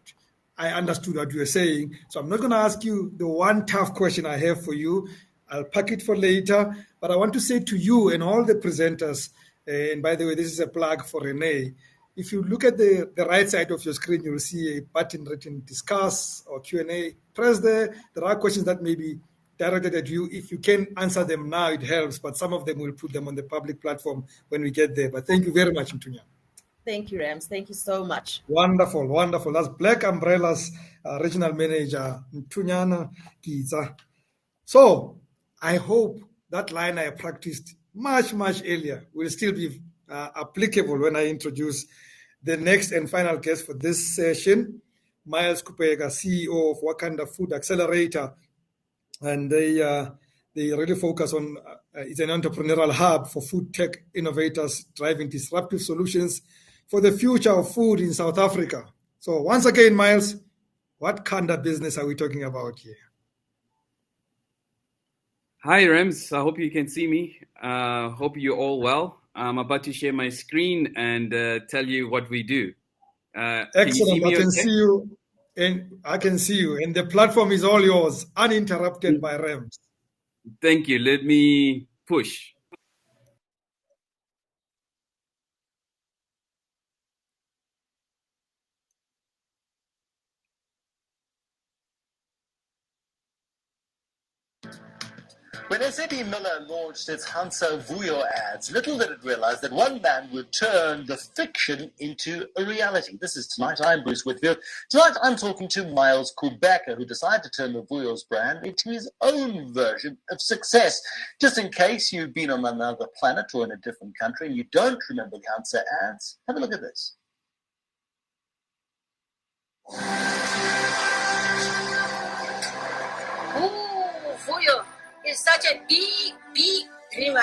I understood what you were saying. So I'm not going to ask you the one tough question I have for you. I'll pack it for later. But I want to say to you and all the presenters, and by the way, this is a plug for Rene. If you look at the right side of your screen, you'll see a button written discuss or Q&A. Press there. There are questions that may be directed at you. If you can answer them now, it helps, but some of them will put them on the public platform when we get there. But thank you very much, Nthonyana. Thank you, Rams. Thank you so much. Wonderful, wonderful. That's Black Umbrellas Regional Manager, Nthonyana Kitsa. So I hope that line I practiced much, much earlier will still be applicable when I introduce the next and final guest for this session, Miles Kubheka, CEO of Wakanda Food Accelerator. And they really focus on, it's an entrepreneurial hub for food tech innovators driving disruptive solutions for the future of food in South Africa. So once again, Miles, what kind of business are we talking about here? Hi, Rams. I hope you can see me. Hope you're all well. I'm about to share my screen and tell you what we do. Excellent. I can see you. And I can see you, and the platform is all yours, uninterrupted by Rams. Thank you. Let me push. When SAP Miller launched its Hansa Vuyo ads, little did it realize that one man would turn the fiction into a reality. This is Tonight. I'm Bruce Whitfield. Tonight I'm talking to Miles Kubheka, who decided to turn the Vuyo's brand into his own version of success. Just in case you've been on another planet or in a different country and you don't remember the Hansa ads, have a look at this. Ooh, Vuyo is such a big dreamer.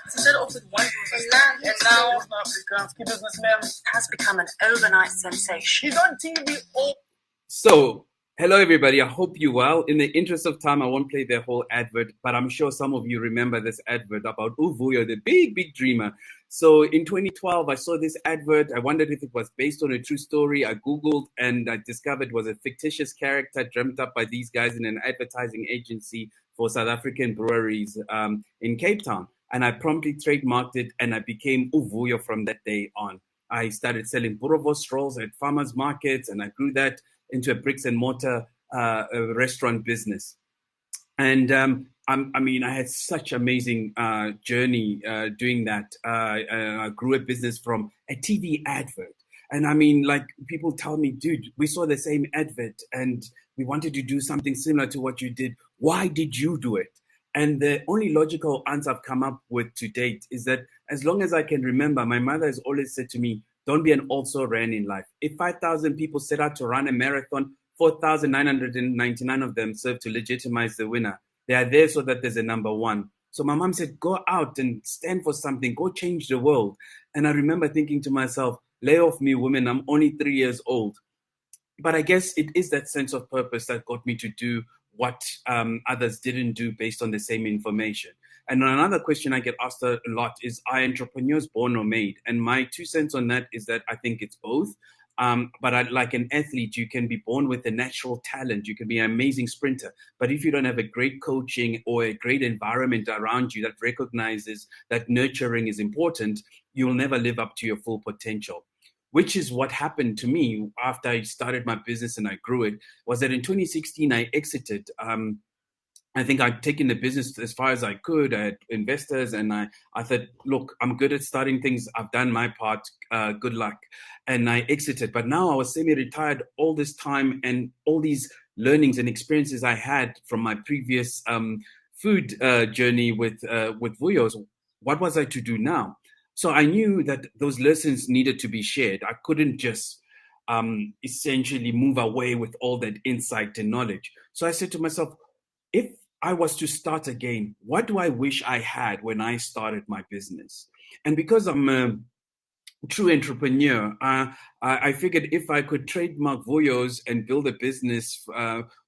Started off with one and now Afrikaanski businessman has become an overnight sensation. He's on TV all. So, hello everybody. I hope you're well. In the interest of time, I won't play the whole advert, but I'm sure some of you remember this advert about Vuyo, the big dreamer. So in 2012, I saw this advert. I wondered if it was based on a true story. I Googled and I discovered it was a fictitious character dreamt up by these guys in an advertising agency for South African breweries in Cape Town. And I promptly trademarked it and I became Vuyo from that day on. I started selling Boerewors strolls at farmers markets and I grew that into a bricks and mortar restaurant business. And I had such amazing journey doing that. I grew a business from a TV advert. And people tell me, dude, we saw the same advert and we wanted to do something similar to what you did. Why did you do it? And the only logical answer I've come up with to date is that as long as I can remember, my mother has always said to me, don't be an also ran in life. If 5,000 people set out to run a marathon, 4,999 of them serve to legitimize the winner. They are there so that there's a number one. So my mom said, go out and stand for something, go change the world. And I remember thinking to myself, lay off me, women, I'm only 3 years old. But I guess it is that sense of purpose that got me to do what others didn't do based on the same information. And another question I get asked a lot is, are entrepreneurs born or made? And my 2 cents on that is that I think it's both. But like an athlete, you can be born with a natural talent. You can be an amazing sprinter. But if you don't have a great coaching or a great environment around you that recognizes that nurturing is important, you will never live up to your full potential. Which is what happened to me after I started my business and I grew it, was that in 2016, I exited. I think I'd taken the business as far as I could. I had investors and I thought, look, I'm good at starting things. I've done my part. Good luck. And I exited. But now I was semi-retired all this time, and all these learnings and experiences I had from my previous food journey with Vuyo's, what was I to do now? So I knew that those lessons needed to be shared. I couldn't just essentially move away with all that insight and knowledge. So I said to myself, if I was to start again, what do I wish I had when I started my business? And because I'm a true entrepreneur, I figured if I could trademark Vuyo's and build a business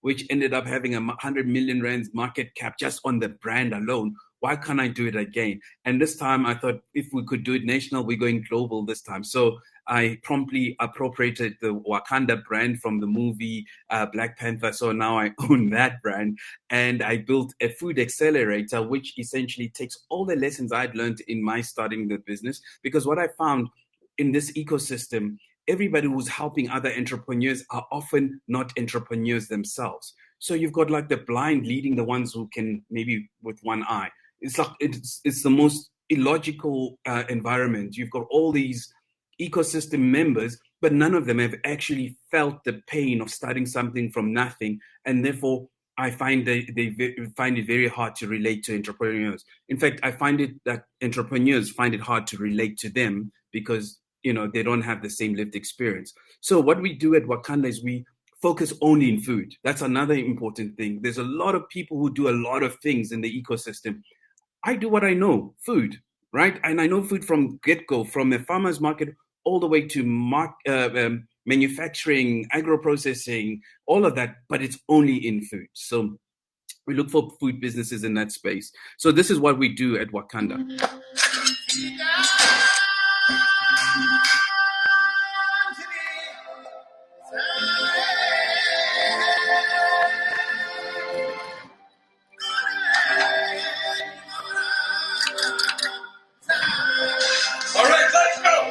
which ended up having 100 million rands market cap just on the brand alone, why can't I do it again? And this time I thought, if we could do it national, we're going global this time. So I promptly appropriated the Wakanda brand from the movie Black Panther. So now I own that brand. And I built a food accelerator, which essentially takes all the lessons I'd learned in my starting the business. Because what I found in this ecosystem, everybody who's helping other entrepreneurs are often not entrepreneurs themselves. So you've got like the blind leading the ones who can maybe with one eye. It's like it's the most illogical environment. You've got all these ecosystem members, but none of them have actually felt the pain of starting something from nothing, and therefore I find they find it very hard to relate to entrepreneurs. In fact, I find it that entrepreneurs find it hard to relate to them because they don't have the same lived experience. So what we do at Wakanda is we focus only in food. That's another important thing. There's a lot of people who do a lot of things in the ecosystem. I do what I know, food, right? And I know food from get-go, from the farmer's market all the way to manufacturing, agro-processing, all of that, but it's only in food. So we look for food businesses in that space. So this is what we do at Wakanda. All right, let's go.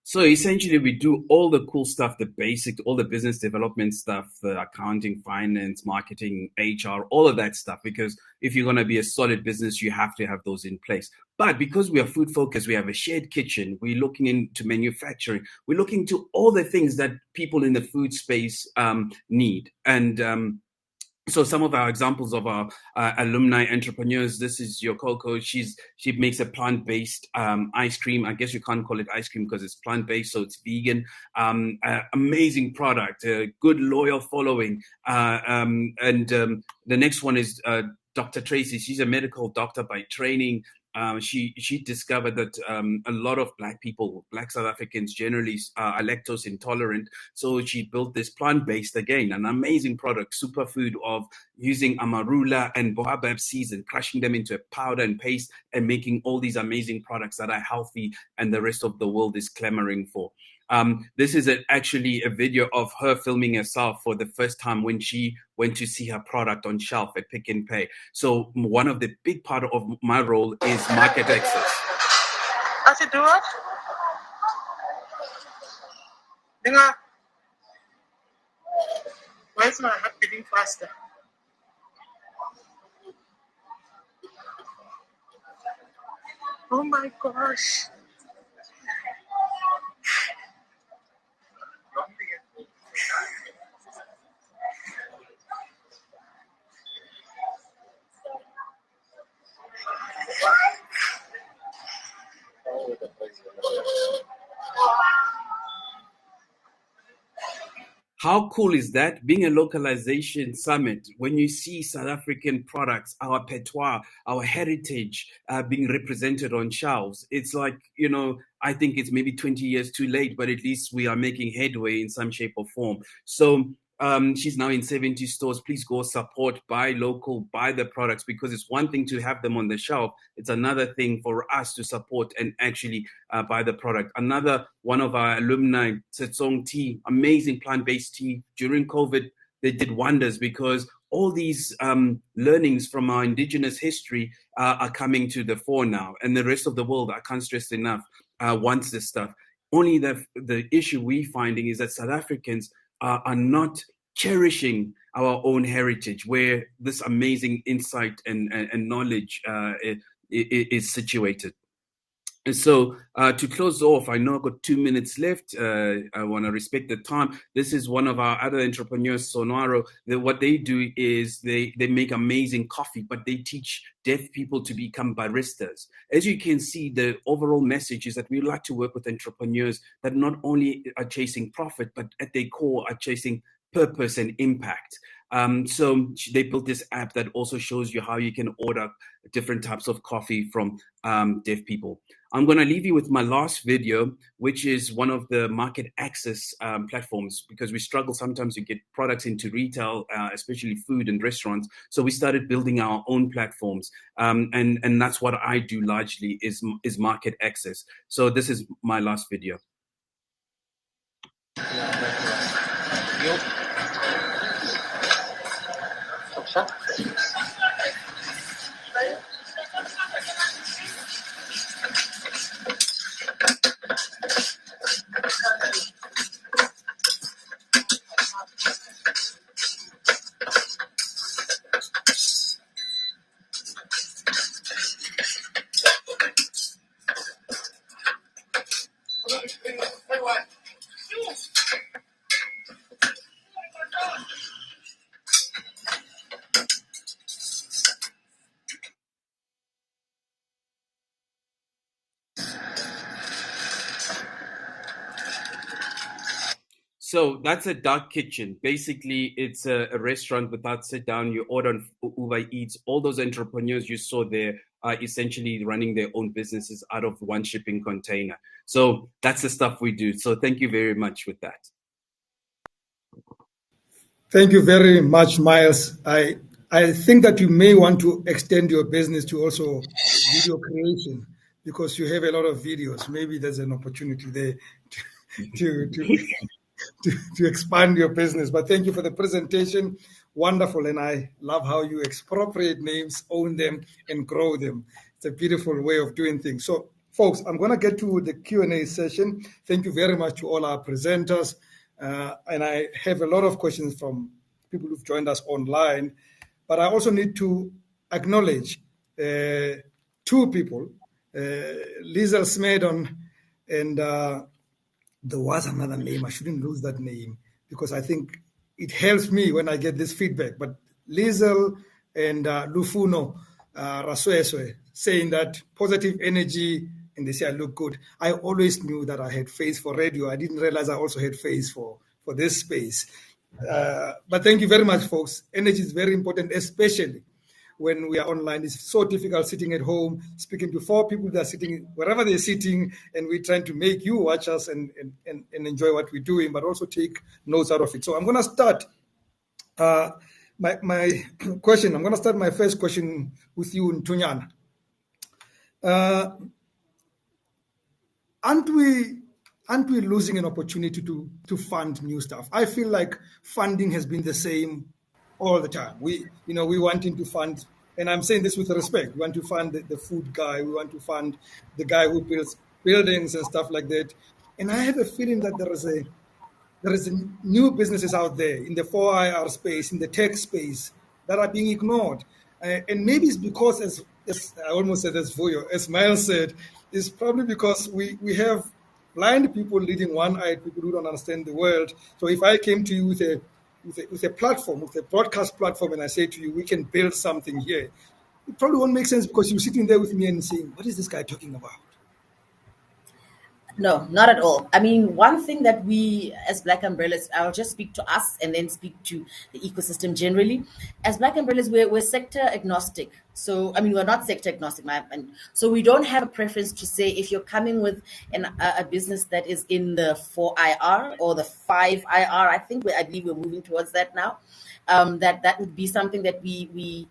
So essentially, we do all the cool stuff, the basic, all the business development stuff, the accounting, finance, marketing, HR, all of that stuff. Because if you're going to be a solid business, you have to have those in place. But because we are food focused, we have a shared kitchen. We're looking into manufacturing. We're looking to all the things that people in the food space need. And so some of our examples of our alumni entrepreneurs, this is your Coco. She makes a plant-based ice cream. I guess you can't call it ice cream because it's plant-based, so it's vegan. Amazing product, good loyal following. And the next one is Dr. Tracy. She's a medical doctor by training. She discovered that a lot of Black South Africans generally are lactose intolerant. So she built this plant-based, again, an amazing product, superfood of using amarula and baobab seeds and crushing them into a powder and paste and making all these amazing products that are healthy and the rest of the world is clamoring for. This is actually a video of her filming herself for the first time when she went to see her product on shelf at Pick n Pay. So one of the big part of my role is market access. I should do it. Dinga. Why is my heart beating faster? Oh my gosh. How cool is that? Being a localization summit, when you see South African products, our patois, our heritage being represented on shelves, it's like, you know, I think it's maybe 20 years too late, but at least we are making headway in some shape or form. So she's now in 70 stores. Please go support, buy local, buy the products, because it's one thing to have them on the shelf. It's another thing for us to support and actually buy the product. Another one of our alumni, Setsong Tea, amazing plant-based tea. During COVID, they did wonders because all these learnings from our indigenous history are coming to the fore now. And the rest of the world, I can't stress enough, wants this stuff. Only the issue we're finding is that South Africans are not cherishing our own heritage, where this amazing insight and knowledge is situated. And so to close off, I know I've got 2 minutes left. I want to respect the time. This is one of our other entrepreneurs, Sonaro. What they do is they make amazing coffee, but they teach deaf people to become baristas. As you can see, the overall message is that we like to work with entrepreneurs that not only are chasing profit, but at their core are chasing purpose and impact. So they built this app that also shows you how you can order different types of coffee from deaf people. I'm going to leave you with my last video, which is one of the market access platforms, because we struggle sometimes to get products into retail, especially food and restaurants. So we started building our own platforms. And that's what I do largely is market access. So this is my last video. So that's a dark kitchen. Basically, it's a restaurant without sit down. You order on Uber Eats. All those entrepreneurs you saw there are essentially running their own businesses out of one shipping container. So that's the stuff we do. So thank you very much with that. Thank you very much, Miles. I think that you may want to extend your business to also video creation, because you have a lot of videos. Maybe there's an opportunity there to expand your business. But thank you for the presentation. Wonderful. And I love how you expropriate names, own them, and grow them. It's a beautiful way of doing things. So, folks, I'm going to get to the Q&A session. Thank you very much to all our presenters. And I have a lot of questions from people who've joined us online. But I also need to acknowledge two people, Liesel Smedon and there was another name. I shouldn't lose that name because I think it helps me when I get this feedback. But Liesel and Lufuno Rasweswe saying that positive energy, and they say I look good. I always knew that I had face for radio. I didn't realize I also had face for this space. But thank you very much, folks. Energy is very important, especially when we are online. It's so difficult sitting at home, speaking to four people that are sitting wherever they're sitting, and we're trying to make you watch us and enjoy what we're doing, but also take notes out of it. So I'm going to start my question. I'm going to start my first question with you, Nthonyana. Aren't we aren't we losing an opportunity to fund new stuff? I feel like funding has been the same all the time. We wanting to fund, and I'm saying this with respect, we want to fund the food guy, we want to fund the guy who builds buildings and stuff like that. And I have a feeling that there is new businesses out there in the 4IR space, in the tech space, that are being ignored. And maybe it's because, as I almost said, as Vuyo, as Miles said, it's probably because we have blind people leading one-eyed people who don't understand the world. So if I came to you with a platform, with a broadcast platform, and I say to you, we can build something here, it probably won't make sense because you're sitting there with me and saying, what is this guy talking about? No, not at all. I mean, one thing that we as Black Umbrellas, I'll just speak to us and then speak to the ecosystem generally. As Black Umbrellas, we're sector agnostic. So, I mean, we're not sector agnostic. So we don't have a preference to say if you're coming with a business that is in the 4IR or the 5IR, I believe we're moving towards that now, that would be something that we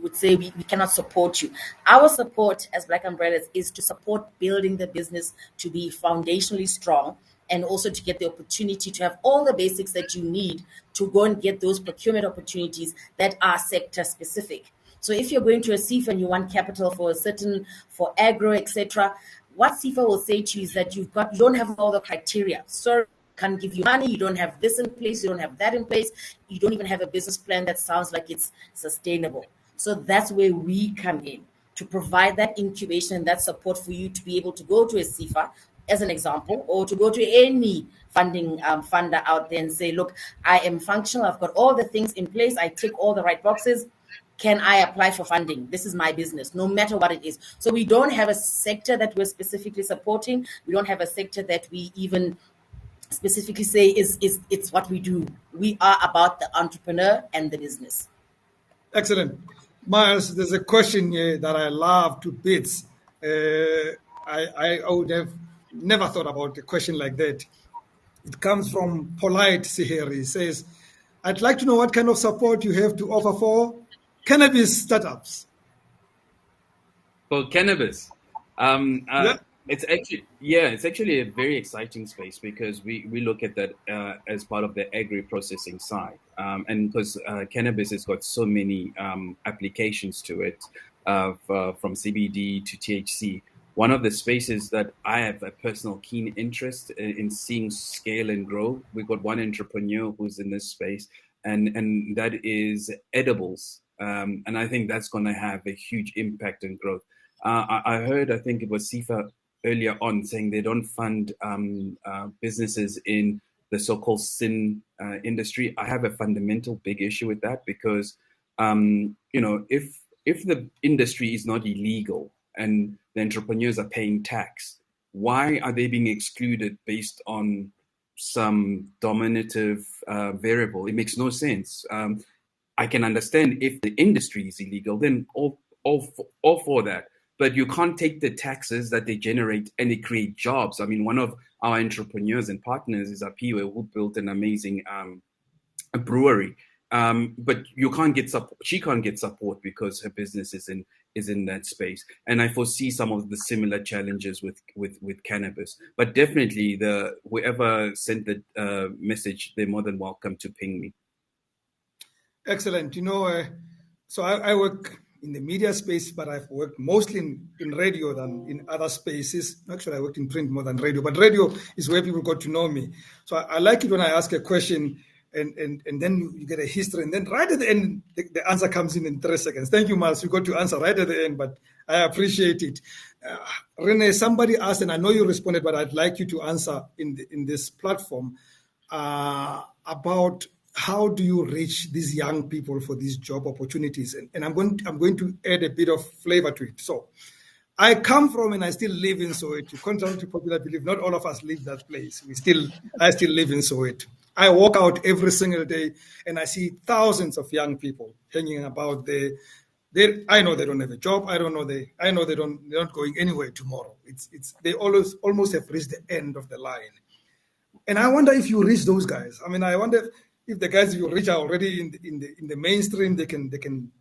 would say we cannot support you. Our support as Black Umbrellas is to support building the business to be foundationally strong, and also to get the opportunity to have all the basics that you need to go and get those procurement opportunities that are sector specific. So if you're going to a SEFA and you want capital for agro, etc., what SEFA will say to you is that you don't have all the criteria. So can't give you money, you don't have this in place, you don't have that in place, you don't even have a business plan that sounds like it's sustainable. So that's where we come in, to provide that incubation and that support for you to be able to go to a SEFA, as an example, or to go to any funding funder out there and say, look, I am functional, I've got all the things in place, I tick all the right boxes, can I apply for funding? This is my business, no matter what it is. So we don't have a sector that we're specifically supporting, we don't have a sector that we even specifically say it's what we do. We are about the entrepreneur and the business. Excellent. Miles, there's a question here that I love to bits. I would have never thought about a question like that. It comes from Polite Siheri. It says, I'd like to know what kind of support you have to offer for cannabis startups. For cannabis? Yeah. It's actually a very exciting space, because we look at that as part of the agri-processing side, and because cannabis has got so many applications to it, from CBD to THC. One of the spaces that I have a personal keen interest in seeing scale and grow, we've got one entrepreneur who's in this space, and that is edibles, and I think that's going to have a huge impact and growth. I heard, I think it was SEFA earlier on, saying they don't fund businesses in the so-called sin industry. I have a fundamental big issue with that, because if the industry is not illegal and the entrepreneurs are paying tax, why are they being excluded based on some dominative variable? It makes no sense. I can understand if the industry is illegal, then all for that. But you can't take the taxes that they generate and they create jobs. I mean, one of our entrepreneurs and partners is Apiwe, who built an amazing a brewery. But you can't get support. She can't get support because her business is in that space. And I foresee some of the similar challenges with cannabis. But definitely, whoever sent the message, they're more than welcome to ping me. Excellent. So I work in the media space, but I've worked mostly in radio than in other spaces. Actually, I worked in print more than radio, but radio is where people got to know me. So I like it when I ask a question and then you get a history, and then right at the end, the answer comes in 3 seconds. Thank you, Miles. You got to answer right at the end, but I appreciate it. Rene, somebody asked, and I know you responded, but I'd like you to answer in this platform about how do you reach these young people for these job opportunities? And I'm going to add a bit of flavor to it. So I come from, and I still live in Soweto. Contrary to popular belief, not all of us live that place. I still live in Soweto. I walk out every single day, and I see thousands of young people hanging about there. I know they don't have a job. I know they're not going anywhere tomorrow. They almost have reached the end of the line. And I wonder if you reach those guys. I mean, I wonder if the guys you reach are already in the mainstream. They can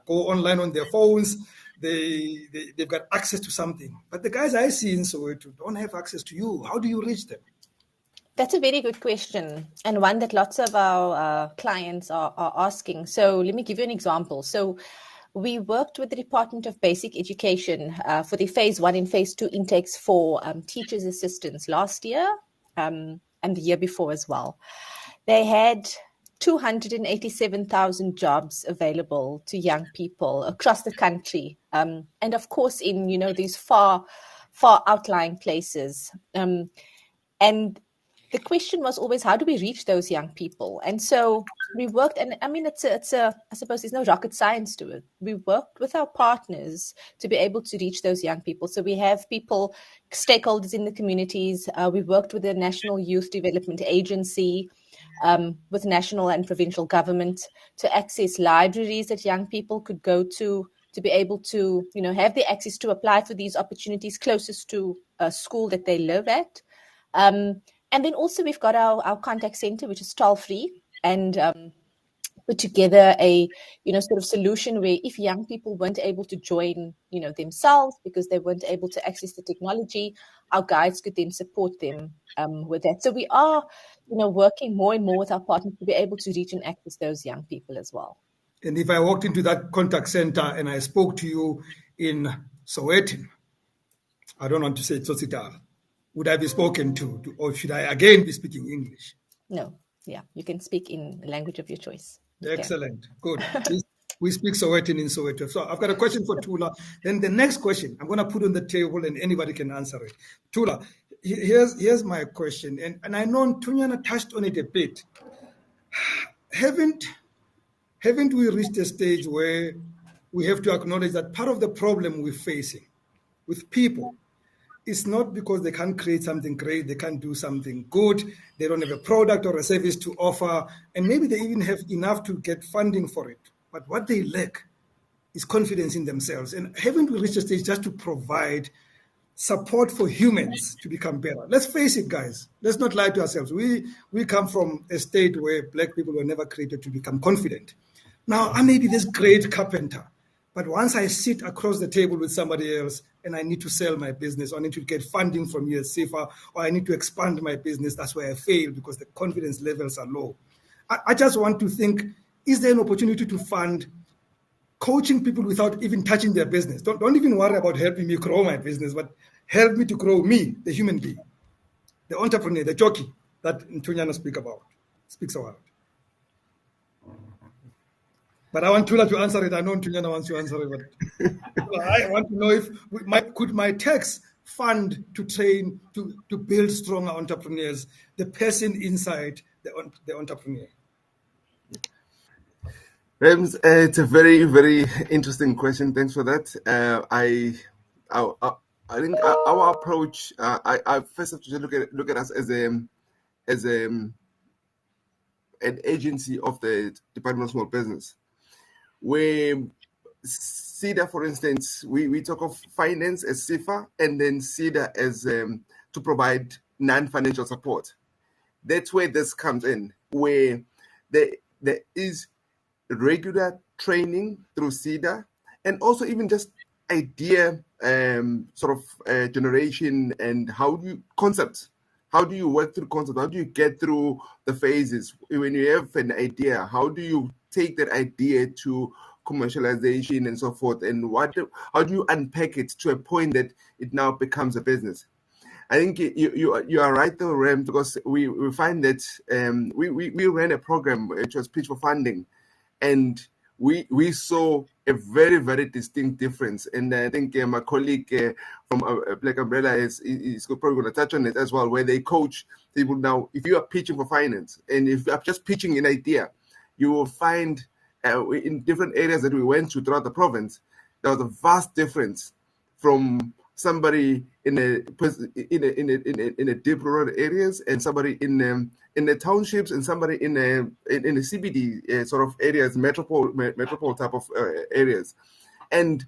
go online on their phones. they've got access to something. But the guys I see in Soweto don't have access to you. How do you reach them? That's a very good question, and one that lots of our clients are asking. So let me give you an example. So we worked with the Department of Basic Education for the Phase 1 and Phase 2 intakes for teachers' assistants last year and the year before as well. They had 287,000 jobs available to young people across the country, and of course in these far outlying places. And the question was always, how do we reach those young people? And so we worked, and I mean, I suppose there's no rocket science to it. We worked with our partners to be able to reach those young people. So we have people, stakeholders in the communities. We worked with the National Youth Development Agency, with national and provincial government to access libraries that young people could go to be able to, have the access to apply for these opportunities closest to a school that they live at. And then also we've got our contact center, which is toll-free, and put together a sort of solution where if young people weren't able to join themselves because they weren't able to access the technology, our guides could then support them with that. So we are working more and more with our partners to be able to reach and access those young people as well. And if I walked into that contact center and I spoke to you in Sowetan, I don't want to say Tsotsitaal, would I be spoken to, or should I again be speaking English? No, yeah, you can speak in the language of your choice. Excellent, good. We speak Sowetan in Soweto. So I've got a question for Thula. Then the next question I'm going to put on the table and anybody can answer it. Thula, here's my question. And I know Nthonyana touched on it a bit. Haven't we reached a stage where we have to acknowledge that part of the problem we're facing with people is not because they can't create something great, they can't do something good, they don't have a product or a service to offer, and maybe they even have enough to get funding for it. But what they lack is confidence in themselves. And haven't we reached a stage just to provide support for humans to become better? Let's face it, guys. Let's not lie to ourselves. We come from a state where black people were never created to become confident. Now, I may be this great carpenter, but once I sit across the table with somebody else and I need to sell my business, or I need to get funding from SEFA, or I need to expand my business, that's where I fail because the confidence levels are low. I just want to think, is there an opportunity to fund coaching people without even touching their business? Don't even worry about helping me grow my business, but help me to grow me, the human being, the entrepreneur, the jockey that Nthonyana speaks about. But I want Thula to answer it. I know Nthonyana wants to answer it, but I want to know if could my tax fund to train, to build stronger entrepreneurs, the person inside the entrepreneur? Rams, it's a very, very interesting question. Thanks for that. I think our approach. I first have to look at us as an agency of the Department of Small Business. Where SEDA, for instance, we talk of finance as SEFA, and then SEDA as to provide non-financial support. That's where this comes in, where there is regular training through SEDA, and also even just idea generation and how do you work through concepts, how do you get through the phases when you have an idea, how do you take that idea to commercialization and so forth, and how do you unpack it to a point that it now becomes a business? I think you are right though, Rem, because we find that we ran a program which was pitch for funding, and we saw a very, very distinct difference. And I think my colleague from Black Umbrella is probably going to touch on it as well, where they coach people now. If you are pitching for finance, and if you are just pitching an idea, you will find in different areas that we went to throughout the province, there was a vast difference from somebody in a deep rural areas, and somebody in the townships, and somebody in the CBD sort of areas, metropole type of areas. And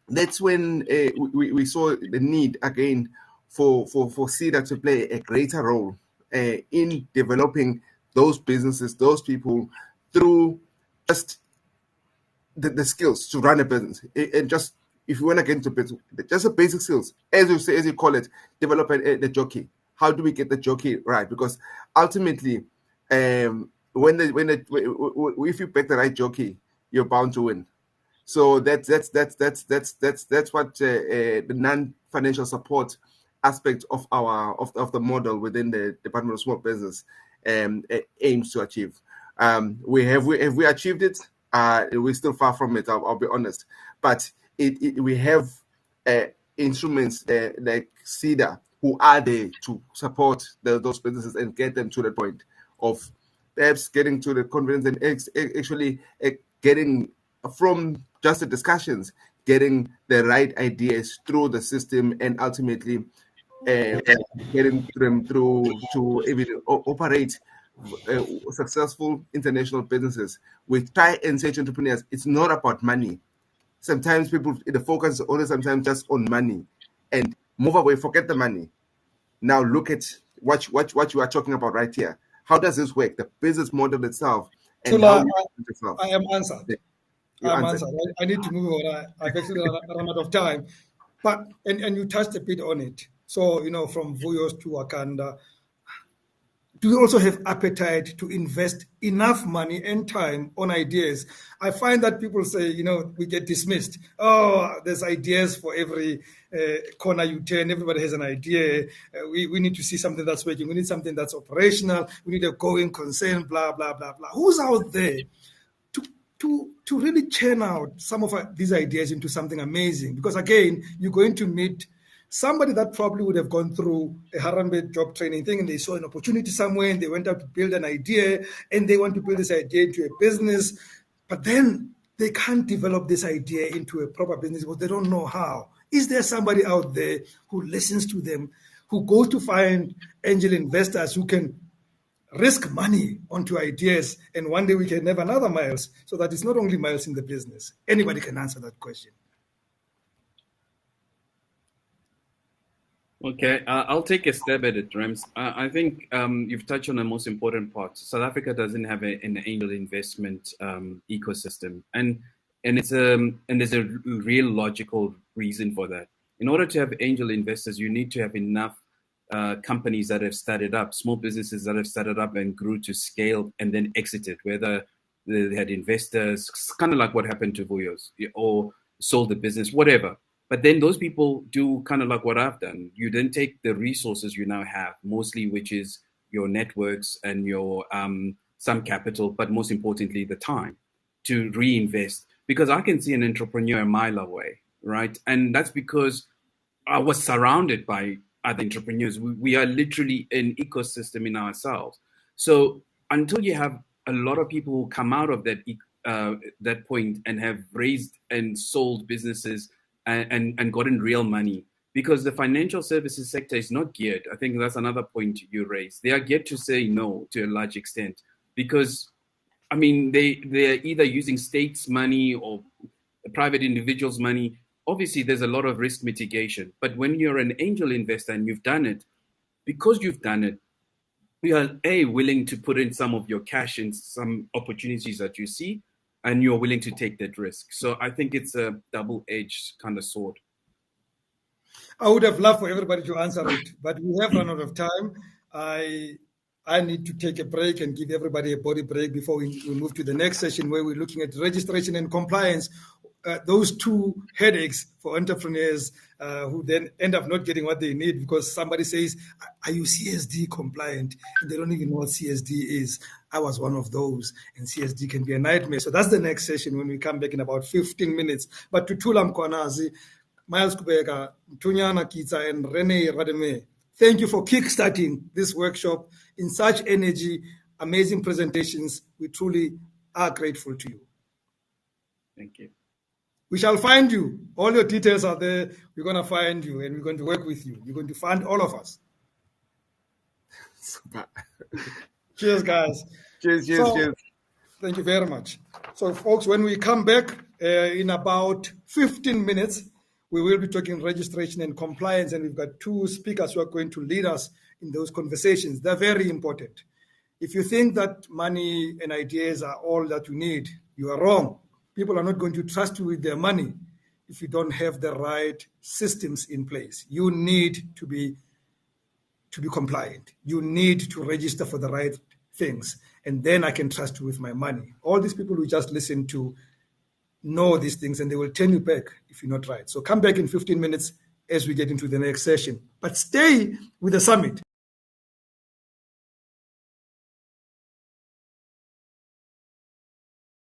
that's when we saw the need again for SEDA to play a greater role in developing those businesses, those people, through just the skills to run a business, and just if you want to get into business, just the basic skills, as you say, as you call it, develop the jockey. How do we get the jockey right? Because ultimately, if you pick the right jockey, you're bound to win. So that's what the non-financial support aspect of of the model within the Department of Small Business aims to achieve. Have we achieved it? We're still far from it. I'll be honest, but we have instruments like CEDA who are there to support those businesses and get them to the point of perhaps getting to the confidence and actually getting from just the discussions, getting the right ideas through the system, and ultimately getting them through to even operate successful international businesses. We try and say to entrepreneurs, it's not about money. Sometimes people, the focus is only sometimes just on money, and move away, forget the money. Now look at what you are talking about right here. How does this work? The business model itself. And Thula, how itself. I am answered. I'm answered. I need to move on. I've actually run out of time. But and you touched a bit on it. So, from Vuyos to Wakanda, do we also have appetite to invest enough money and time on ideas? I find that people say, we get dismissed. Oh, there's ideas for every corner you turn. Everybody has an idea. We need to see something that's working. We need something that's operational. We need a going concern, blah, blah, blah, blah. Who's out there to really churn out some of these ideas into something amazing? Because again, you're going to meet somebody that probably would have gone through a Harambee job training thing, and they saw an opportunity somewhere and they went out to build an idea, and they want to build this idea into a business, but then they can't develop this idea into a proper business because they don't know how. Is there somebody out there who listens to them, who goes to find angel investors who can risk money onto ideas, and one day we can have another Miles, so that it's not only Miles in the business? Anybody can answer that question. Okay, I'll take a stab at it, Rams. I think you've touched on the most important part. South Africa doesn't have an angel investment ecosystem, and there's a real logical reason for that. In order to have angel investors, you need to have enough companies that have started up, small businesses that have started up and grew to scale and then exited, whether they had investors, kind of like what happened to Vuyos, or sold the business, whatever. But then those people do kind of like what I've done. You then take the resources you now have, mostly, which is your networks and your some capital, but most importantly, the time to reinvest. Because I can see an entrepreneur a mile away, right? And that's because I was surrounded by other entrepreneurs. We are literally an ecosystem in ourselves. So until you have a lot of people who come out of that point and have raised and sold businesses and gotten real money, because the financial services sector is not geared. I think that's another point you raised. They are geared to say no to a large extent, because I mean they are either using states' money or private individuals' money. Obviously, there's a lot of risk mitigation. But when you're an angel investor and you've done it, because you've done it, you are willing to put in some of your cash in some opportunities that you see, and you're willing to take that risk. So I think it's a double-edged kind of sword. I would have loved for everybody to answer it, but we have run out of time. I need to take a break and give everybody a body break before we move to the next session, where we're looking at registration and compliance. Those two headaches for entrepreneurs who then end up not getting what they need because somebody says, are you CSD compliant? And they don't even know what CSD is. I was one of those, and CSD can be a nightmare. So that's the next session when we come back in about 15 minutes. But to Thula Mkhwanazi, Miles Kubheka, Nthonyana, Kitsa, and Rene, Rademeyer, thank you for kickstarting this workshop in such energy, amazing presentations. We truly are grateful to you. Thank you. We shall find you. All your details are there. We're going to find you, and we're going to work with you. You're going to find all of us. Cheers, guys. Cheers. Thank you very much. So, folks, when we come back in about 15 minutes, we will be talking registration and compliance, and we've got two speakers who are going to lead us in those conversations. They're very important. If you think that money and ideas are all that you need, you are wrong. People are not going to trust you with their money. if you don't have the right systems in place. You need to be compliant. You need to register for the right things, and then I can trust you with my money. All these people who just listen to know these things, and they will turn you back if you're not right. So come back in 15 minutes as we get into the next session. But stay with the summit.